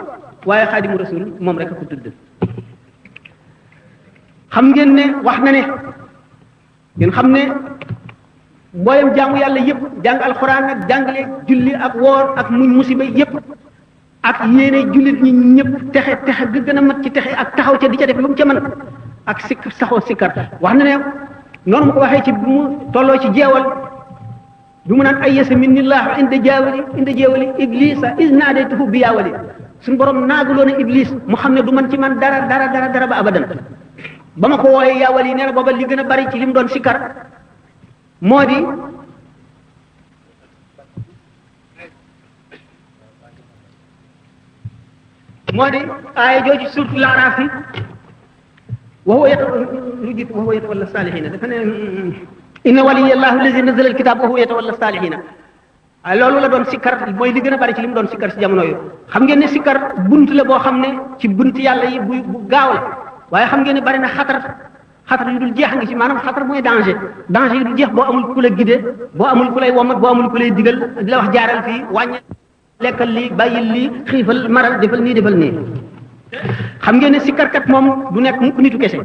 waaye xaadimu rasul moom rek a ko tudd xam ngeen ne wax na ne ngeen xam ne mboolem jaamu yàlla yëpp jàng alxuraan ak jàngale julli ak woor ak muñ musiba yëpp ak yéene jullit ñi ñëpp texe ga gën a mat ci texe ak taxaw ca di ca def lu mu ca mën ak sikkar saxoo sikkar wax na ne noonu mu ko waxee ci bi mu tolloo ci jeewal bi mu naan ay yasa minillahu inda jeewali iblisa is naadaytuhu bi yaawali suñu borom naaguloo na iblis mu xam ne du man ci man dara ba abadan ba ma ko wooyee yaawali nee na booba li gën a bari ci li mu doon sikkar moo di aaya jooju surtout laaraaf yi wa huwa yatawalla saalihiina dafa ne inna waliyallahu allazi nazzala alkitab wa huwa yatawalla saalihiina loolu la doon sikkar mooy li gën a bari ci li mu doon sikkar si jamono yu xam ngeen ne sikkar bunt la boo xam ne ci bunt yàlla yi bu gaaw la waaye xam ngeen ne bari na xatar yu dul jeex a ngi ci maanaam xatar mooy danger yu dul jeex boo amul ku la guidé boo amul ku lay womat boo amul ku lay digal di la wax jaaral fii wàññe lekkal lii bàyyil lii xiifal maral defal nii xam ngeen ne sikkarkat moom du nekk mukk nitu kese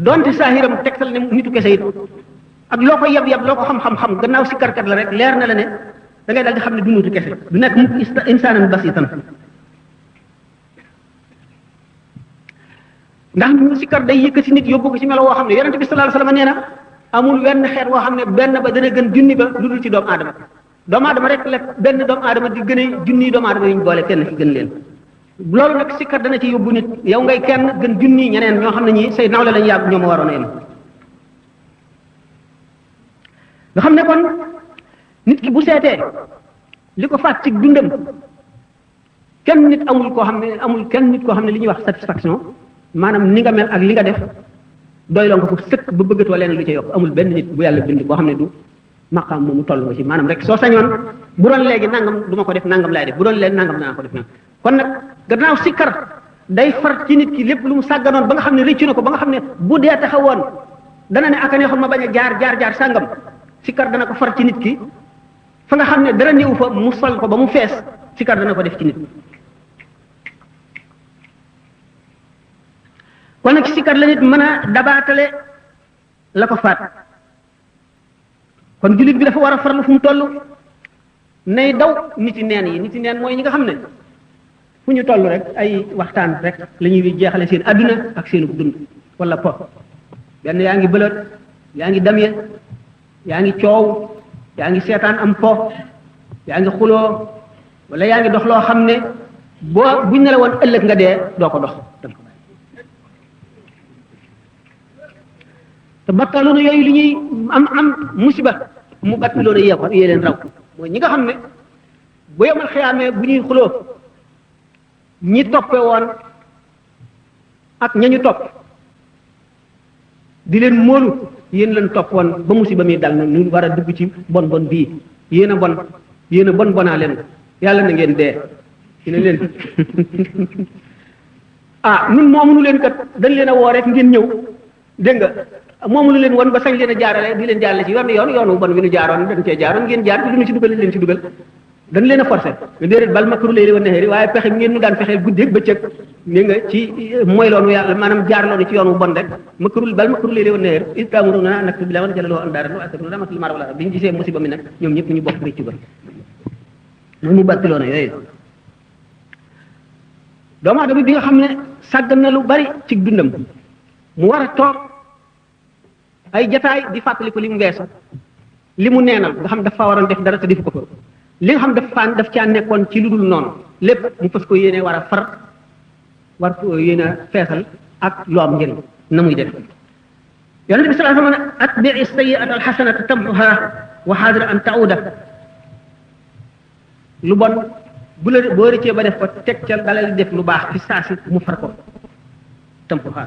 donte saahiram tegtal ne nitu kese it ak loo ko yab loo ko xam-xam gannaaw sikkarkat la rek leer na la ne da ngay daal di xam ne du nitu kese du nekk mukk insaanan basitan ndax mu sikkar day yëkkati nit yóbbu ko ci melo woo xam ne yonente bi sallallahu alayhi wasallam nee na amul wenn xeet woo xam ne benn ba dana gën junni ba lu dul ci doomu aadama doomu aadama rek la benn doomu aadama di gën a junniy doomu aadama yu ñu boole kenn fi gën leen loolu nag sikkar dana ci yóbbu nit yow ngay kenn gën junniy ñeneen ñoo xam ne ñi say nawle lañu yàgg ñoo ma waroon a yem nga xam ne kon nit ki bu seetee li ko faat ci dundam kenn nit amul koo xam ne amul kenn nit koo xam ne li ñuy wax satisfaction maanaam ni nga mel ak li nga def doyloo nga ko sëkk ba bëggatoo leen lu ca yokk amul benn nit bu yàlla bind boo xam ne du maqaam moomu toll nga ci maanaam rek soo sañoon bu doon léegi nangam du ma ko def nangam laay def bu doon leen nangam naa ko def nangam kon nag gannaaw sikkar day far ci nit ki lépp lu mu sàgganoon ba nga xam ne rëccu na ko ba nga xam ne bu dee taxawoon dana ne aka neexoon ma bañ a jaar sàngam sikkar dana ko far ci nit ki fa nga xam ne dara néew fa mu sol ko ba mu fees sikkar dana ko def ci nit kon nag sikkar la nit mën a dabaatale la ko faat kon jullit bi dafa war a farlu fu mu toll nay daw nit yi neen mooy ñi nga xam ne fu ñu toll rek ay waxtaan rek la ñuy jeexale seen adduna ak seenu dund wala po benn yaa ngi bëlët yaa ngi damye yaa ngi coow yaa ngi seetaan am po yaa ngi xuloo wala yaa ngi dox loo xam ne boo buñ ne la woon ëllëg nga dee doo ko dox te battaloona yooyu li ñuy am musiba mu battaloona yee leen raw mooy ñi nga xam ne bu yomal xiyaamee bu ñuy xuloo ñi toppe woon ak ñañu topp di leen móolu yéen leen topp woon ba musiba mi dal na ñu war a dugg ci bon bii yéen a bon bonaa leen yàlla na ngeen dee ci ne leen nun moomu leen kat dañ leen a woo rek ngeen ñëw dégg nga moomu leen woon ba sañ leen a jaarale di leen jaarale ci yoonu bon wi nu jaaroon dañ cee jaaroon ngeen jaar ci duñu ci dugal leen ci dugal dañ leen a forcé nga déedéet bal makru layli wa nahaari waaye pexe ngeen nu daan fexeel guddeeg bëccëg ni nga ci mooy loonu yàlla maanaam jaar loonu ci yoonu bon rek bal makru layli wa nahaari iz ta'muruna an nakfura billahi wa naj'ala lahu andaadan wa asirruna rahmatal mar wala bi ñu gisee musiba mi nag ñoom ñëpp ñu bokk rëccu ba mu battiloona yooyu doomu aadama bi nga xam ne sàggan na lu bari ci dundam mu war a toog ay jataay di fàttali ko li mu weesu li mu neenal nga xam dafa waroon def dara te defu ko fa li nga xam daf caa nekkoon ci lu dul noonu lépp mu fas ko yéene war a far war ko yéene a feesal ak lu am njëriñ na muy def yonent bi sallallahu alayhi wa sallam atbi'i sayyi'ata alxasanata tamhuha wa xaadir an ta'uda lu bon bu la boo rëccee ba def ko teg ca dalal def lu baax fi saa si mu far ko tamhuha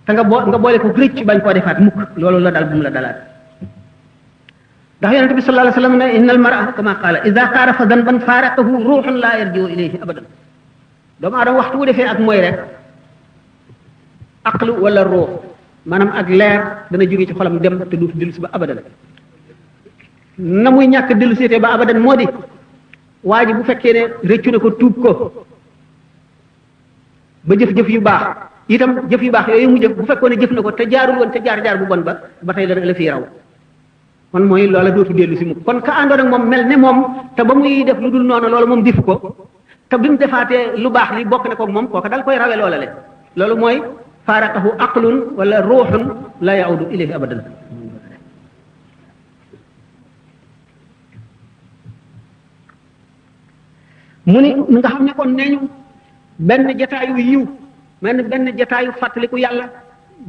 te nga boole ko rëcc bañ koo defaat mukk loolu la dal bu mu la dalaat ndax yonente bi sallallahu alayhi wa sallam ne inna al mar'a kama qaala ida xaarafa danban faaraqahu ruuxun laa yarjiu ilayhi abadan doomu aadama waxtu wu defee ak mooy rek aqlu wala ruux maanaam ak leer dana jóge ci xolam dem te du dellu si ba abadan na muy ñàkk dellu seetee ba abadan moo di waa ji bu fekkee ne rëccu na ko tuub ko ba jëf-jëf yu baax itam jëf yu baax yooyu mu jëf bu fekkoon ne jëf na ko te jaarul woon te jaar bu bon ba tey dana la fii raw kon mooy loola dootu dellu si mukk kon ka àndoon ak moom mel ne moom te ba muy def lu dul noonu loolu moom difu ko te bi mu defaatee lu baax li bokk na ko moom kooka dal koy rawe loola le loolu mooy faaraqahu aqlun wala ruuxun la yaudu ilayhi abadan mu ni nga xam ne kon nee ñu benn jataayu yiw benn jataayu fàttaliku yàlla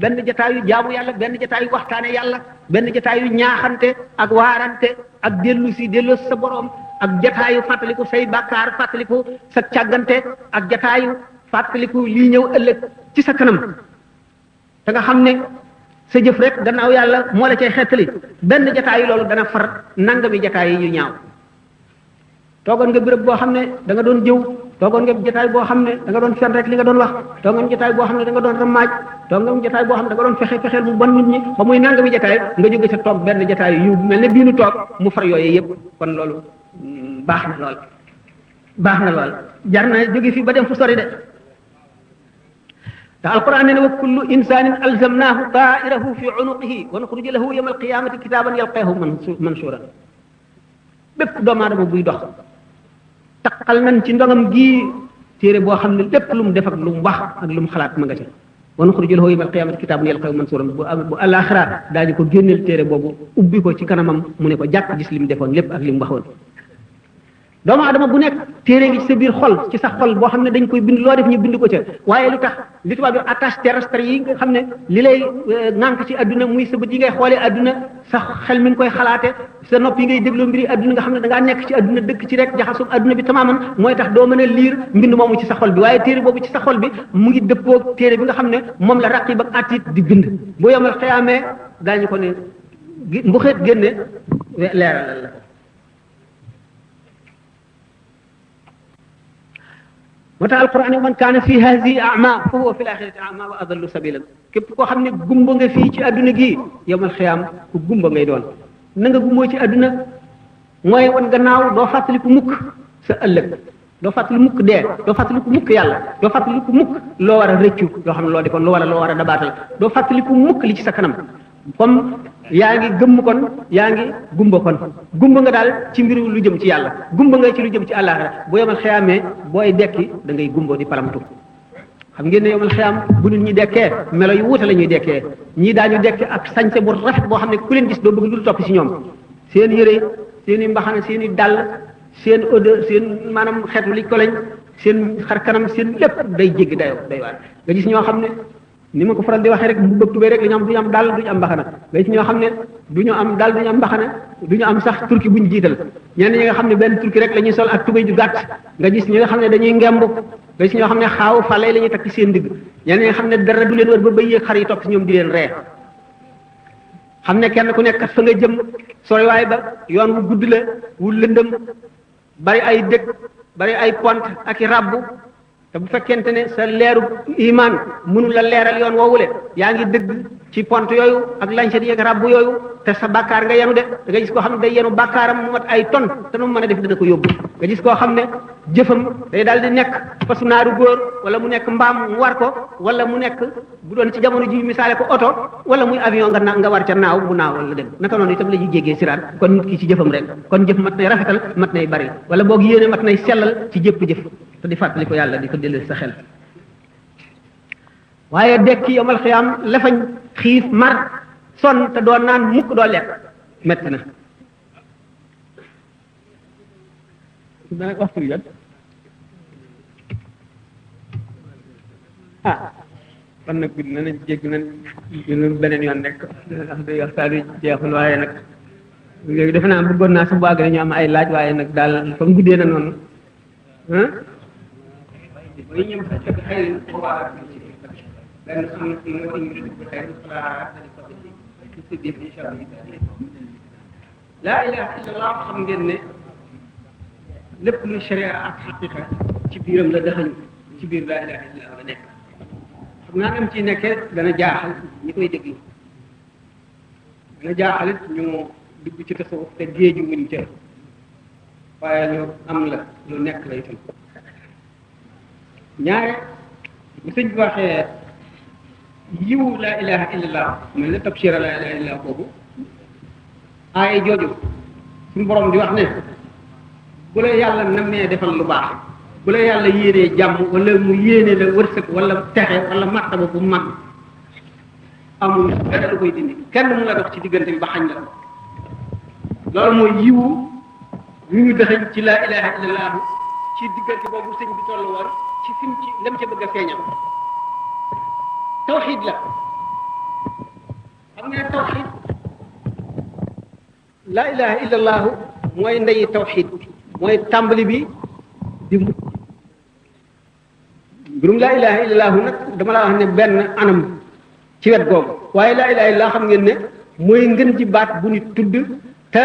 benn jataayu jaamu yàlla benn jataayu waxtaane yàlla benn jataayu ñaaxante ak waarante ak dellu si sa boroom ak jataayu fàttaliku say bàkkaar fàttaliku sa càggante ak jataayu fàttaliku lii ñëw ëllëg ci sa kanam te nga xam ne sa jëf rek gannaaw yàlla moo la cay xettali benn jataayu loolu dana far nangami jataay yu ñaaw toogoon nga béréb boo xam ne da nga doon jëw toogoon nga jotaay boo xam ne da nga doon fen rek li nga doon wax toogoon nga jotaay boo xam ne da nga doon ramaaj toogoon nga jotaay boo xam ne da nga doon fexeel mu bon nit ñi ba muy nangami jotaay nga jóge sa toog benn jotaay yu mel ne bii nu toog mu far yooyu yëpp kon loolu baax na lool jar na jóge fii ba dem fu sori de te alquran ne wa kullu insanin alzamnahu ta'irahu fi unuqihi wa nuxriju lahu yawma alqiyamati kitaban yalqahu manshura bépp doomu aadama buy dox taqal nañ ci ndongam gii téere boo xam ne lépp lu mu def ak lu mu wax ak lu mu xalaat ma nga ca wa nuxriju lahu yawmal qiyaamati kitaaban yalqahu mansuuran bu àllaaxira daañu ko génneel téere boobu ubbi ko ci kanamam mu ne ko jàkk gis li mu defoon lépp ak li mu waxoon doomu adama bu nekk téere ngi ci sa biir xol ci sa xol boo xam ne dañ koy bind loo def ñu bind ko ca waaye lu tax li tubaab bi attache terrestre yi nga xam ne li lay nànk ci adduna muy sa bët yi ngay xoolee adduna sa xel mi ngi koy xalaate sa nopp yi ngay dégloo mbiri adduna nga xam ne da ngaa nekk ci adduna dëkk ci rek jaxasoo adduna bi tamaaman mooy tax doo mën a liir mbind moomu ci sa xol bi waaye téere boobu ci sa xol bi mu ngi dëppoo téere bi nga xam ne moom la raqib ak atit di bind boo yomal xiyaamee daañu ko ne bu xeet génne leeralal la moo tax alquran man kaana fi hadihi ama fa huwa fi l axirati ama wa adallu sabilan képp koo xam ne gumba nga fii ci adduna gii yowmal xiyaam ku gumba ngay doon na nga gumboo ci adduna mooy wan gannaaw doo fàttaliku mukk sa ëllëg doo fàttaliku mukk dee doo fàttaliku mukk yàlla doo fàttaliku mukk loo war a rëccu loo xam ne loo defoon loo war a dabaatal doo fàttaliku mukk li ci sa kanam comme yaa ngi gëmm kon yaa ngi gumba kon gumba nga daal ci mbiru lu jëm ci yàlla gumba nga ci lu jëm ci àllaaxira bu yomal xiyaamee booy dekki da ngay gumbo di palamtu xam ngeen ne yomal xiyaam bu nit ñi dekkee melo yu wuute la ñuy dekkee ñii daañu dekk ak sañse bu rafet boo xam ne ku leen gis doo bëgg lu topp ci ñoom seen yére seen i mbaxana seen i dàll seen odeur seen maanaam xeetu li ko lañ seen xar kanam seen lépp day jéggi dayoo day waar nga gis ñoo xam ne ni ma ko faral di waxee rek bu bëgg tubéy rek la ñu am du ñu am dàll du ñu am mbaxana nga gis ñoo xam ne du ñu am dàll du ñu am mbaxana du ñu am sax turki buñ jiital ñenn ñi nga xam ne benn turki rek la ñuy sol ak tubéy ju gàtt nga gis ñi nga xam ne dañuy ngemb nga gis ñoo xam ne xaaw fàllay la ñuy takk ci seen digg ñenn ñi nga xam ne dara du leen wër ba bëy yéeg xar yi topp ci ñoom di leen ree xam ne kenn ku nekk kat fa nga jëm soriwaay ba yoon wu gudd la wu lëndëm bari ay dëkk bari ay pont ak i rabbu te bu fekkente ne sa leeru iman mënu la leeral yoon woowule yaa ngi dëgg ci pont yooyu ak lañset yeeg rabbu yooyu te sa bàkkaar nga yenu de da nga gis koo xam ne day yenu bàkkaaram mu mat ay ton te nu mu mën a def dina ko yóbbu nga gis koo xam ne jëfam day daal di nekk fasu naaru góor wala mu nekk mbaam mu war ko wala mu nekk bu doon ci jamono ji misaale ko oto wala muy avion nga war ca naaw mu naaw wala dem naka noonu itam la ñuy jéggee siraat kon nit ki ci jëfam rek kon jëf mat nay rafetal mat nay bari wala boog yéene mat nay sellal ci jëpp jëf te di fàttali ko yàlla di ko dellu sa xel waaye dekki yomal xiyaam lafañ xiif mar sonn te doo naan mukk doo lekk metti na waxtu jot kon nag bi nañ jégg nañ beneen yoon rek ndax day waxtaan wi jeexul waaye nag léegi defe naa bëggoon naa sax bu àgg ñu am ay laaj waaye nag daal comme guddee na noonu mooy ñoom sa fekk xëy benn xam ne moo indi xëy laa ilaha illallah xam ngeen ne lépp luy sharia ak xaqiqa ci biiram la daxañ ci biir laa ilaha illallah la nekk xam naa am ci nekkee dana jaaxal ñi koy déglu dana jaaxalit ñu dugg ci tasawuf te géeju muñ ca waaye lu am la lu nekk la itam ñaare bu sëñ bi waxee yiwu laa ilaha illallah mel ne tabshira laa ilaha illallah boobu aaye jooju suñu borom di wax ne bu la yàlla namee defal lu baax bu la yàlla yéenee jàmm wala mu yéene la wërsëg wala texe wala martaba bu mag amul dara lu koy dindi kenn mu la dox ci diggante bi ba xañ la loolu mooy yiwu yu ñu dëxëñ ci laa ilaha illallah ci diggante boobu sëñ bi tollu woon ci fi mu ci lem ca bëgg a feeñal tawxiid la xam nga ne tawxiid laa ilaha illallah mooy ndeyi tawxiid mooy tàmbali bi di mucc mbirum laa ilaha illallah nag dama la wax ne benn anam ci wet googu waaye laa ilaha illallah xam ngeen ne mooy ngën ji baat bu nit tudd te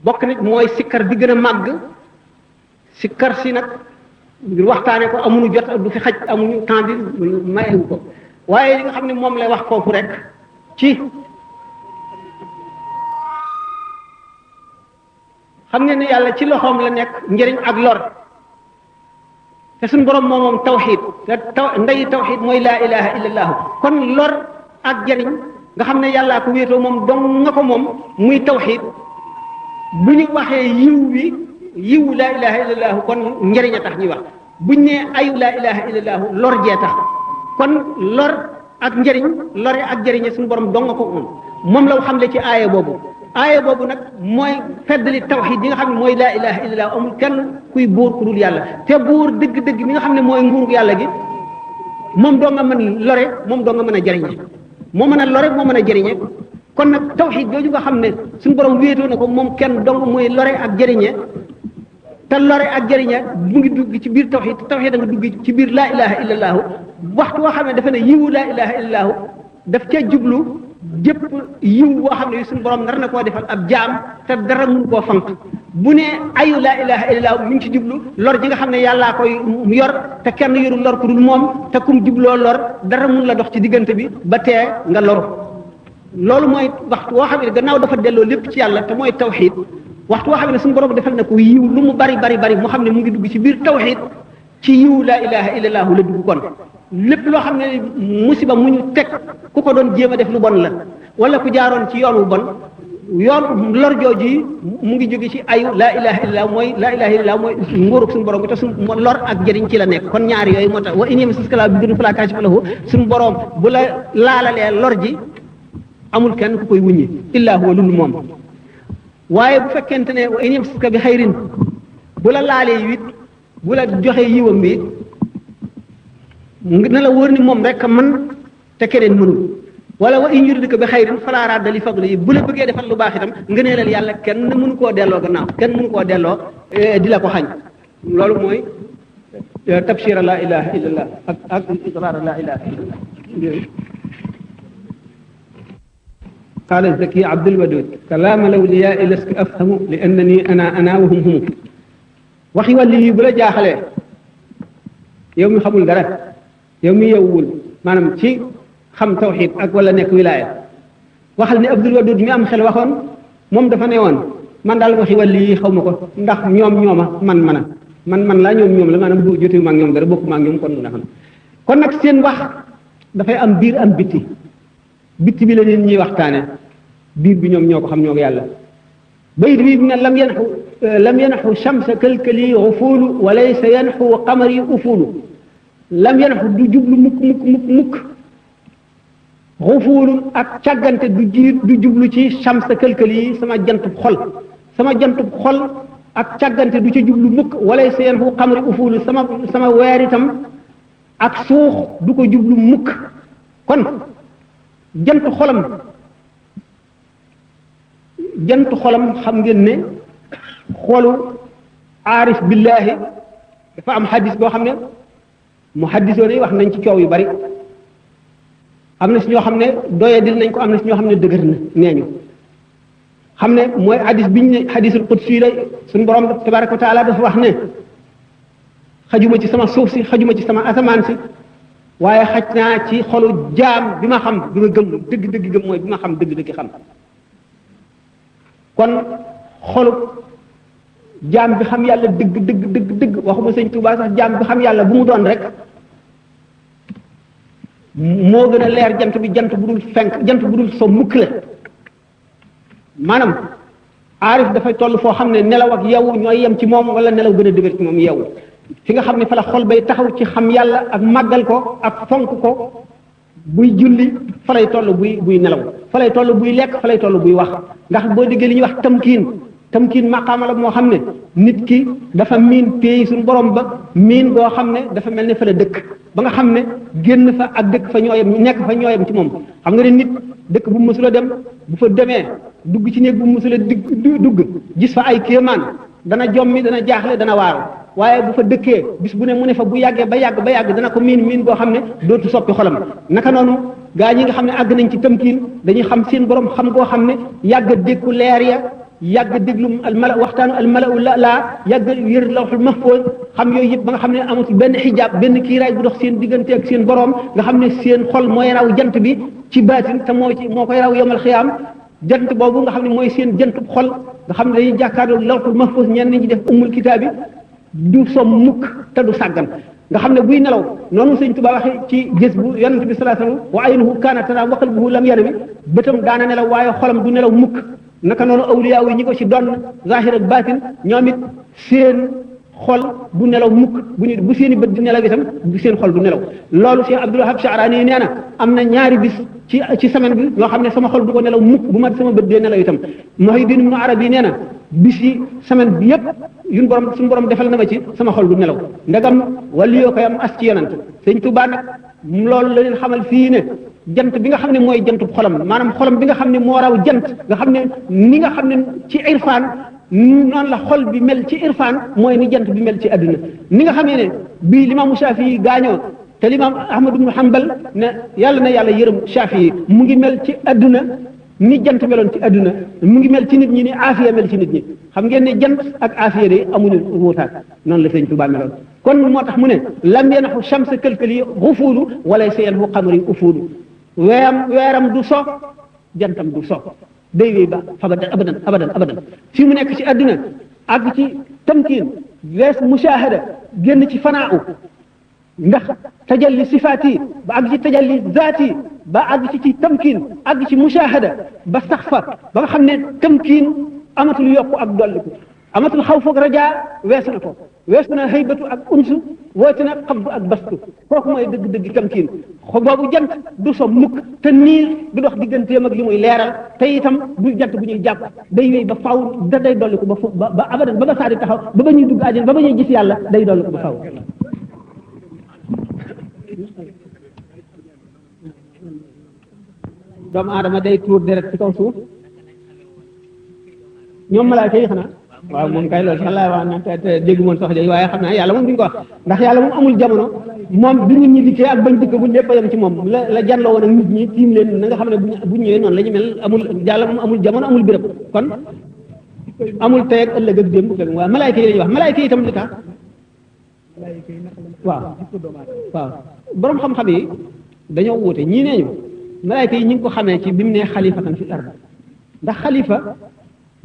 bokk nit mooy sikkar bi gën a màgg sikkar si nag ngir waxtaane ko amuñu jot du fi xaj amuñu temps bi mayewu ko waaye li nga xam ne moom lay wax foofu rek ci xam ngeen ne yàlla ci loxoom la nekk njëriñ ak lor te suñu borom moom tawxid te ndeyi tawxid mooy laa ilaha illallah kon lor ak jëriñ nga xam ne yàllaa ko wéetoo moom dong nga ko moom muy tawxid bu ñu waxee yiwu laa ilaha illallah kon njëriñ a tax ñuy wax buñ ne ayu laa ilaha illallah lor jee tax kon lor ak njëriñ lore ak jëriñe suñu borom dong nga ko moom la xam le ci aaya boobu aaya boobu nag mooy feddali tawxid yi nga xam ne mooy laa ilaha illallah amul kenn kuy buur ku dul yàlla te buur dëgg-dëgg mi nga xam ne mooy nguurug yàlla gi moom doo nga mën lore moom doo nga mën a jëriñe moo mën a lore moo mën a jëriñe kon nag tawxid jooju nga xam ne suñu borom wéetoo na ko moom kenn dong mooy lore ak jëriñe te lore ak jëriñe mu ngi dugg ci biir tawxid tawxid da nga dugg ci biir laa ilaha illallah waxtu woo xam ne dafa ne yiwu laa ilaha illallah daf ca jublu jëpp yiw boo xam ne suñu borom nar na koo defal ab jaam te dara mun koo fanq bu ne ayu laa ilaha illallah mi ngi ci jublu lor ji nga xam ne yàllaa koy yor te kenn yorul lor ku dul moom te kum jubloo lor dara mun la dox ci diggante bi ba tee nga loru loolu mooy waxtu woo xam ne gannaaw dafa delloo lépp ci yàlla te mooy tawxid waxtu woo xam ne suñu borom defal na ko yiw lu mu bari bari bari mu xam ne mu ngi dugg ci biir tawxid ci yiw laa ilaha illallah la dugg kon lépp loo xam ne musiba mu ñu teg ku ko doon jéem a def lu bon la wala ku jaaroon ci yoon wu bon yoon lor jooju yi mu ngi jóge ci ayu laa ilaha illallah mooy laa ilaha illallah mooy nguurug suñu borom bi te suñu lor ak jëriñ ci la nekk kon ñaari yooyu moo tax wa in yamsaska llaahu bi durrin falaa kaashifa lahu suñu borom bu la laalalee lor ji amul kenn ku koy wuññi illaa huwa lul moom waaye bu fekkente ne wa in yamsaska bi xayrin bu la laalee it bu la joxee yiwam bi na la wóor ni moom rek man te keneen mënul wala wa in yuridka bi xayrin falaa radda li fadlihi bu la bëggee defal lu baax itam ngëneelal yàlla kenn mënu koo delloo gannaaw kenn mënu koo delloo di la ko xañ loolu mooy tabshira laa ilaha illallah ak iqraar laa ilaha illallah قال الزكي عبد الودود كلام الأولياء لست أفهم لأنني أنا وهم هم waxi wàlli yi bu la jaaxalee yow mi xamul dara yow mi yewwul maanaam ci xam tawxid ak wala nekk wilaaya waxal ni Abdul Wadud mi am xel waxoon moom dafa ne woon man daal waxi wàlli yi xaw ma ko ndax ñoom ñooma man laa ñoom la maanaam bu jotewu ma ak ñoom dara bokku ma ak ñoom kon na xam kon nag seen wax dafay am biir am bitti bi la nit ñuy waxtaane biir bi ñoom ñoo ko xam ñoo ko yàlla bayit bi ne lam yanxu shamsa kalkali xufulu wa laysa yanxu qamari ufulu lam yanxu du jublu mukk xufulu ak càggante du jublu ci shamsa kalkali yi sama jantub xol ak càggante du ci jublu mukk wa laysa yanxu qamari ufulu sama weer itam ak suux du ko jublu mukk kon jant xolam xam ngeen ne xolu aarif billahi dafa am xadis boo xam ne mu xaddisoon yi wax nañ ci coow yu bari am na si ñoo xam ne doyadil nañ ko am na si ñoo xam ne dëgër na nee ñu xam ne mooy xadis biñ ne xadisul qudsi la suñu borom tabaraka wa taala dafa wax ne xajuma ci sama suuf si xajuma ci sama asamaan si waaye xaj naa ci xolu jaam bi ma xam bi ma gëm dëgg gëm mooy bi ma xam dëgg xam kon xolu jaam bi xam yàlla dëgg waxuma sëñ Tuubaa sax jaam bi xam yàlla bu mu doon rek moo gën a leer jant bu dul fenk jant bu dul so mukk la maanaam aarif dafay toll foo xam ne nelaw ak yeewu ñooy yem ci moom wala nelaw gën a dëgër ci moom yeewu fi nga xam ne fa la xol bay taxaw ci xam yàlla ak màggal ko ak fonk ko buy julli fa lay toll buy nelaw fa lay toll buy lekk fa lay toll buy wax ndax boo déggee li ñuy wax tamkiin maqaama la moo xam ne nit ki dafa miin pays suñu borom ba miin boo xam ne dafa mel ne fa la dëkk ba nga xam ne génn fa ak dëkk fa ñooyam nekk fa ñooyam ci moom xam nga ne nit dëkk bu mësula dem bu fa demee dugg ci néeg bu mësula dugg gis fa ay kéemaan dana jommi dana jaaxle dana waaru waaye bu fa dëkkee bis bu ne mu ne fa bu yàggee ba yàgg dana ko miin boo xam ne dootu soppi xolam naka noonu gaa ñi nga xam ne àgg nañ ci tamkiin dañuy xam seen borom xam goo xam ne yàgg dékku leer ya yàgg déglu almala waxtaanu almalau laa yàgg yër lawxul mahfuz xam yooyu yëpp ba nga xam ne amatul benn xijaab benn kiiraay bu dox seen diggante ak seen borom nga xam ne seen xol mooy raw jant bi ci baatin te moo koy raw yomal xiyaam jant boobu nga xam ne mooy seen jantub xol nga xam ne dañuy jàkkaarloo lawxul mahfuz ñenn ñi def ummul kitaabi du som mukk te du sàggan nga xam ne buy nelaw noonu sëñ Tuubaa waxe ci gis bu yonent bi sallallahu alayhi wasallam wa aynuhu kaana tanaam wa qalbuhu lam yanami bëtam daana nelaw waaye xolam du nelaw mukk naka noonu awliyaa yi ñi ko ci doon zahir ak baatin ñoom it seen xol du nelaw mukk bu seeni bët di nelaw itam bu seen xol du nelaw loolu Cheikh Abdul Wahab Sha'rani nee na am na ñaari bis ci semaine bi yoo xam ne sama xol du ko nelaw mukk bu ma sama bët dee nelaw itam Muhyiddin Ibn Arabi nee na bis yi semaine bi yépp suñu borom defal na ma ci sama xol du nelaw ndagam wali yoo koy am as ci yonent Sëñ Tuubaa nag loolu la leen xamal fii ne jant bi nga xam ne mooy jantub xolam maanaam xolam bi nga xam ne moo raw jant nga xam ne ni nga xam ne ci irfaan noonu la xol bi mel ci irfaan mooy ni jant bi mel ci adduna ni nga xamee ne bii limaamu Shafii gaañoo te limaam Ahmad ibn Hanbal ne yàlla na yàlla yërëm Shafii mu ngi mel ci adduna ni jant meloon ci adduna mu ngi mel ci nit ñi ni aafiya mel ci nit ñi xam ngeen ne jant ak aafiya de amuñu wuutaat noonu la Sëñ Tuubaa meloon kon moo tax mu ne lam yanaxu shamsa këlkëli xufuulu wala sayanhu qamari ufuulu weeram du so jantam du so day wéy ba abadan fi mu nekk ci adduna àgg ci tamkiin wees mushahada génn ci fanaaw ndax tajalli sifaat yi ba àgg ci tajalli zaat yi ba àgg ci tamkiin àgg ci mushahada ba sax fa ba nga xam ne tamkiin amatul yokku ak dolliku amatul xawfu ak rajaa weesu na ko weesu na haybatu ak unsu woote na xabdu ak bastu kooku mooy dëgg-dëgg tamkiin boobu jant du so mukk te niir du dox digganteem ak li muy leeral te itam du jant bu ñuy jàpp day wéy ba faaw da day dolliku ba abadan ba saa di taxaw ba ñuy dugg àjjana ba ñuy gis yàlla day dolliku ba faaw doomu aadama day tuur deret ci kaw suuf ñoom malaaka yi xanaa waaw moom kay loolu sax laa wax na te dégg moon sox jooju waaye xam naa yàlla moom duñ ko wax ndax yàlla moom amul jamono moom bi nit ñi dikkee ak bañ dikk bu lépp a yem ci moom la janloo woon ak nit ñi tiim leen na nga xam ne bu ñëwee noonu la ñu mel amul yàlla moom amul jamono amul béréb kon amul tey ak ëllëg ak démb fekk waaw malaayka yi la ñuy wax malaayka yi itam li tax waaw borom xam-xam yi dañoo wuute ñii nee ñu malaayka yi ñu ngi ko xamee ci bi mu nee xalifatan fil ard ndax xalifa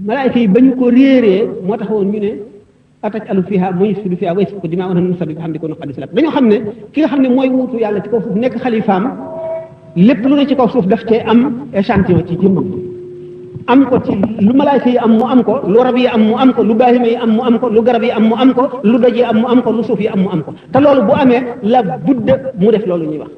malaayka yi ba ñu ko réeree moo taxoon ñu ne ataj alu fiha mu yufsidu fiha wa yasfiku dimaa wa nahnu nusabbihu bihamdika wa nuqaddisu lak dañoo xam ne ki nga xam ne mooy wuutu yàlla ci kaw suuf nekk xalifaam lépp lu ne ci kaw suuf daf cee am échantillon ci jëmmam am ko ci lu malaayka yi am mu am ko lu rab yi am mu am ko lu baahima yi am mu am ko lu garab yi am mu am ko lu doj yi am mu am ko lu suuf yi am mu am ko te loolu bu amee la budde mu def loolu ñuy wax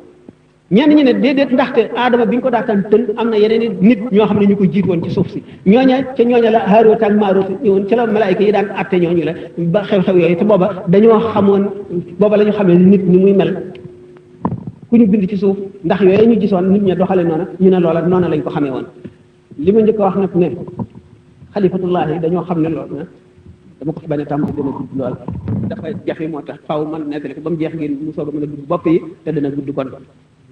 ñenn ñi ne déedéet ndaxte aadama bi ñu ko daataan tën am na yeneen nit ñoo xam ne ñu ko jiit woon ci suuf si ñooña la Haaroot ak Maaroot ñëwoon ca la malaayka yi daan atte ñooñu la ba xew-xew yooyu te booba dañoo xamoon booba la ñu xamee nit ni muy mel ku ñu bind ci suuf ndax yooyu ñu gisoon nit ña doxale noona ñu ne loola noona lañ ko xamee woon li ma njëkk a wax nag ne xalifatullahi dañoo xam ne loolu na dama ko fi bañ a tàmm dana gudd lool dafa jafe moo tax faaw man nettali ko ba mu jeex ngeen mu soog a mën a gudd bopp yi te dana gudd kon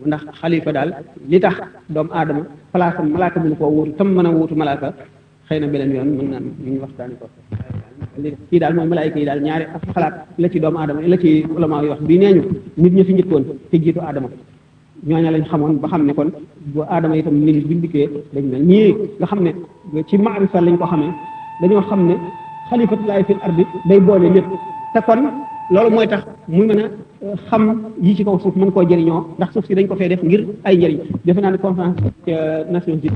ndax xalifa daal li tax doomu aadama place am malaaka mënu koo wuutu tam mën a wuutu malaaka xëy na beneen yoon mën naan ñu waxtaani ko kii daal mooy malaayka yi daal ñaari ak xalaat la ci doomu aadama la ci ulama yi wax bii nee ñu nit ñi fi njëkkoon te jiitu aadama ñooña lañ xamoon ba xam ne kon bu aadama itam nit ñi buñ dikkee dañ mel ñii nga xam ne ci maarifa lañ ko xamee dañoo xam ne xalifatullahi fil ardi day boole lépp te kon loolu mooy tax muy mën a xam yi ci kaw suuf mën koo jëriñoo ndax suuf si dañ ko fee def ngir ay njëriñ defe naa ne conférence Nations Unies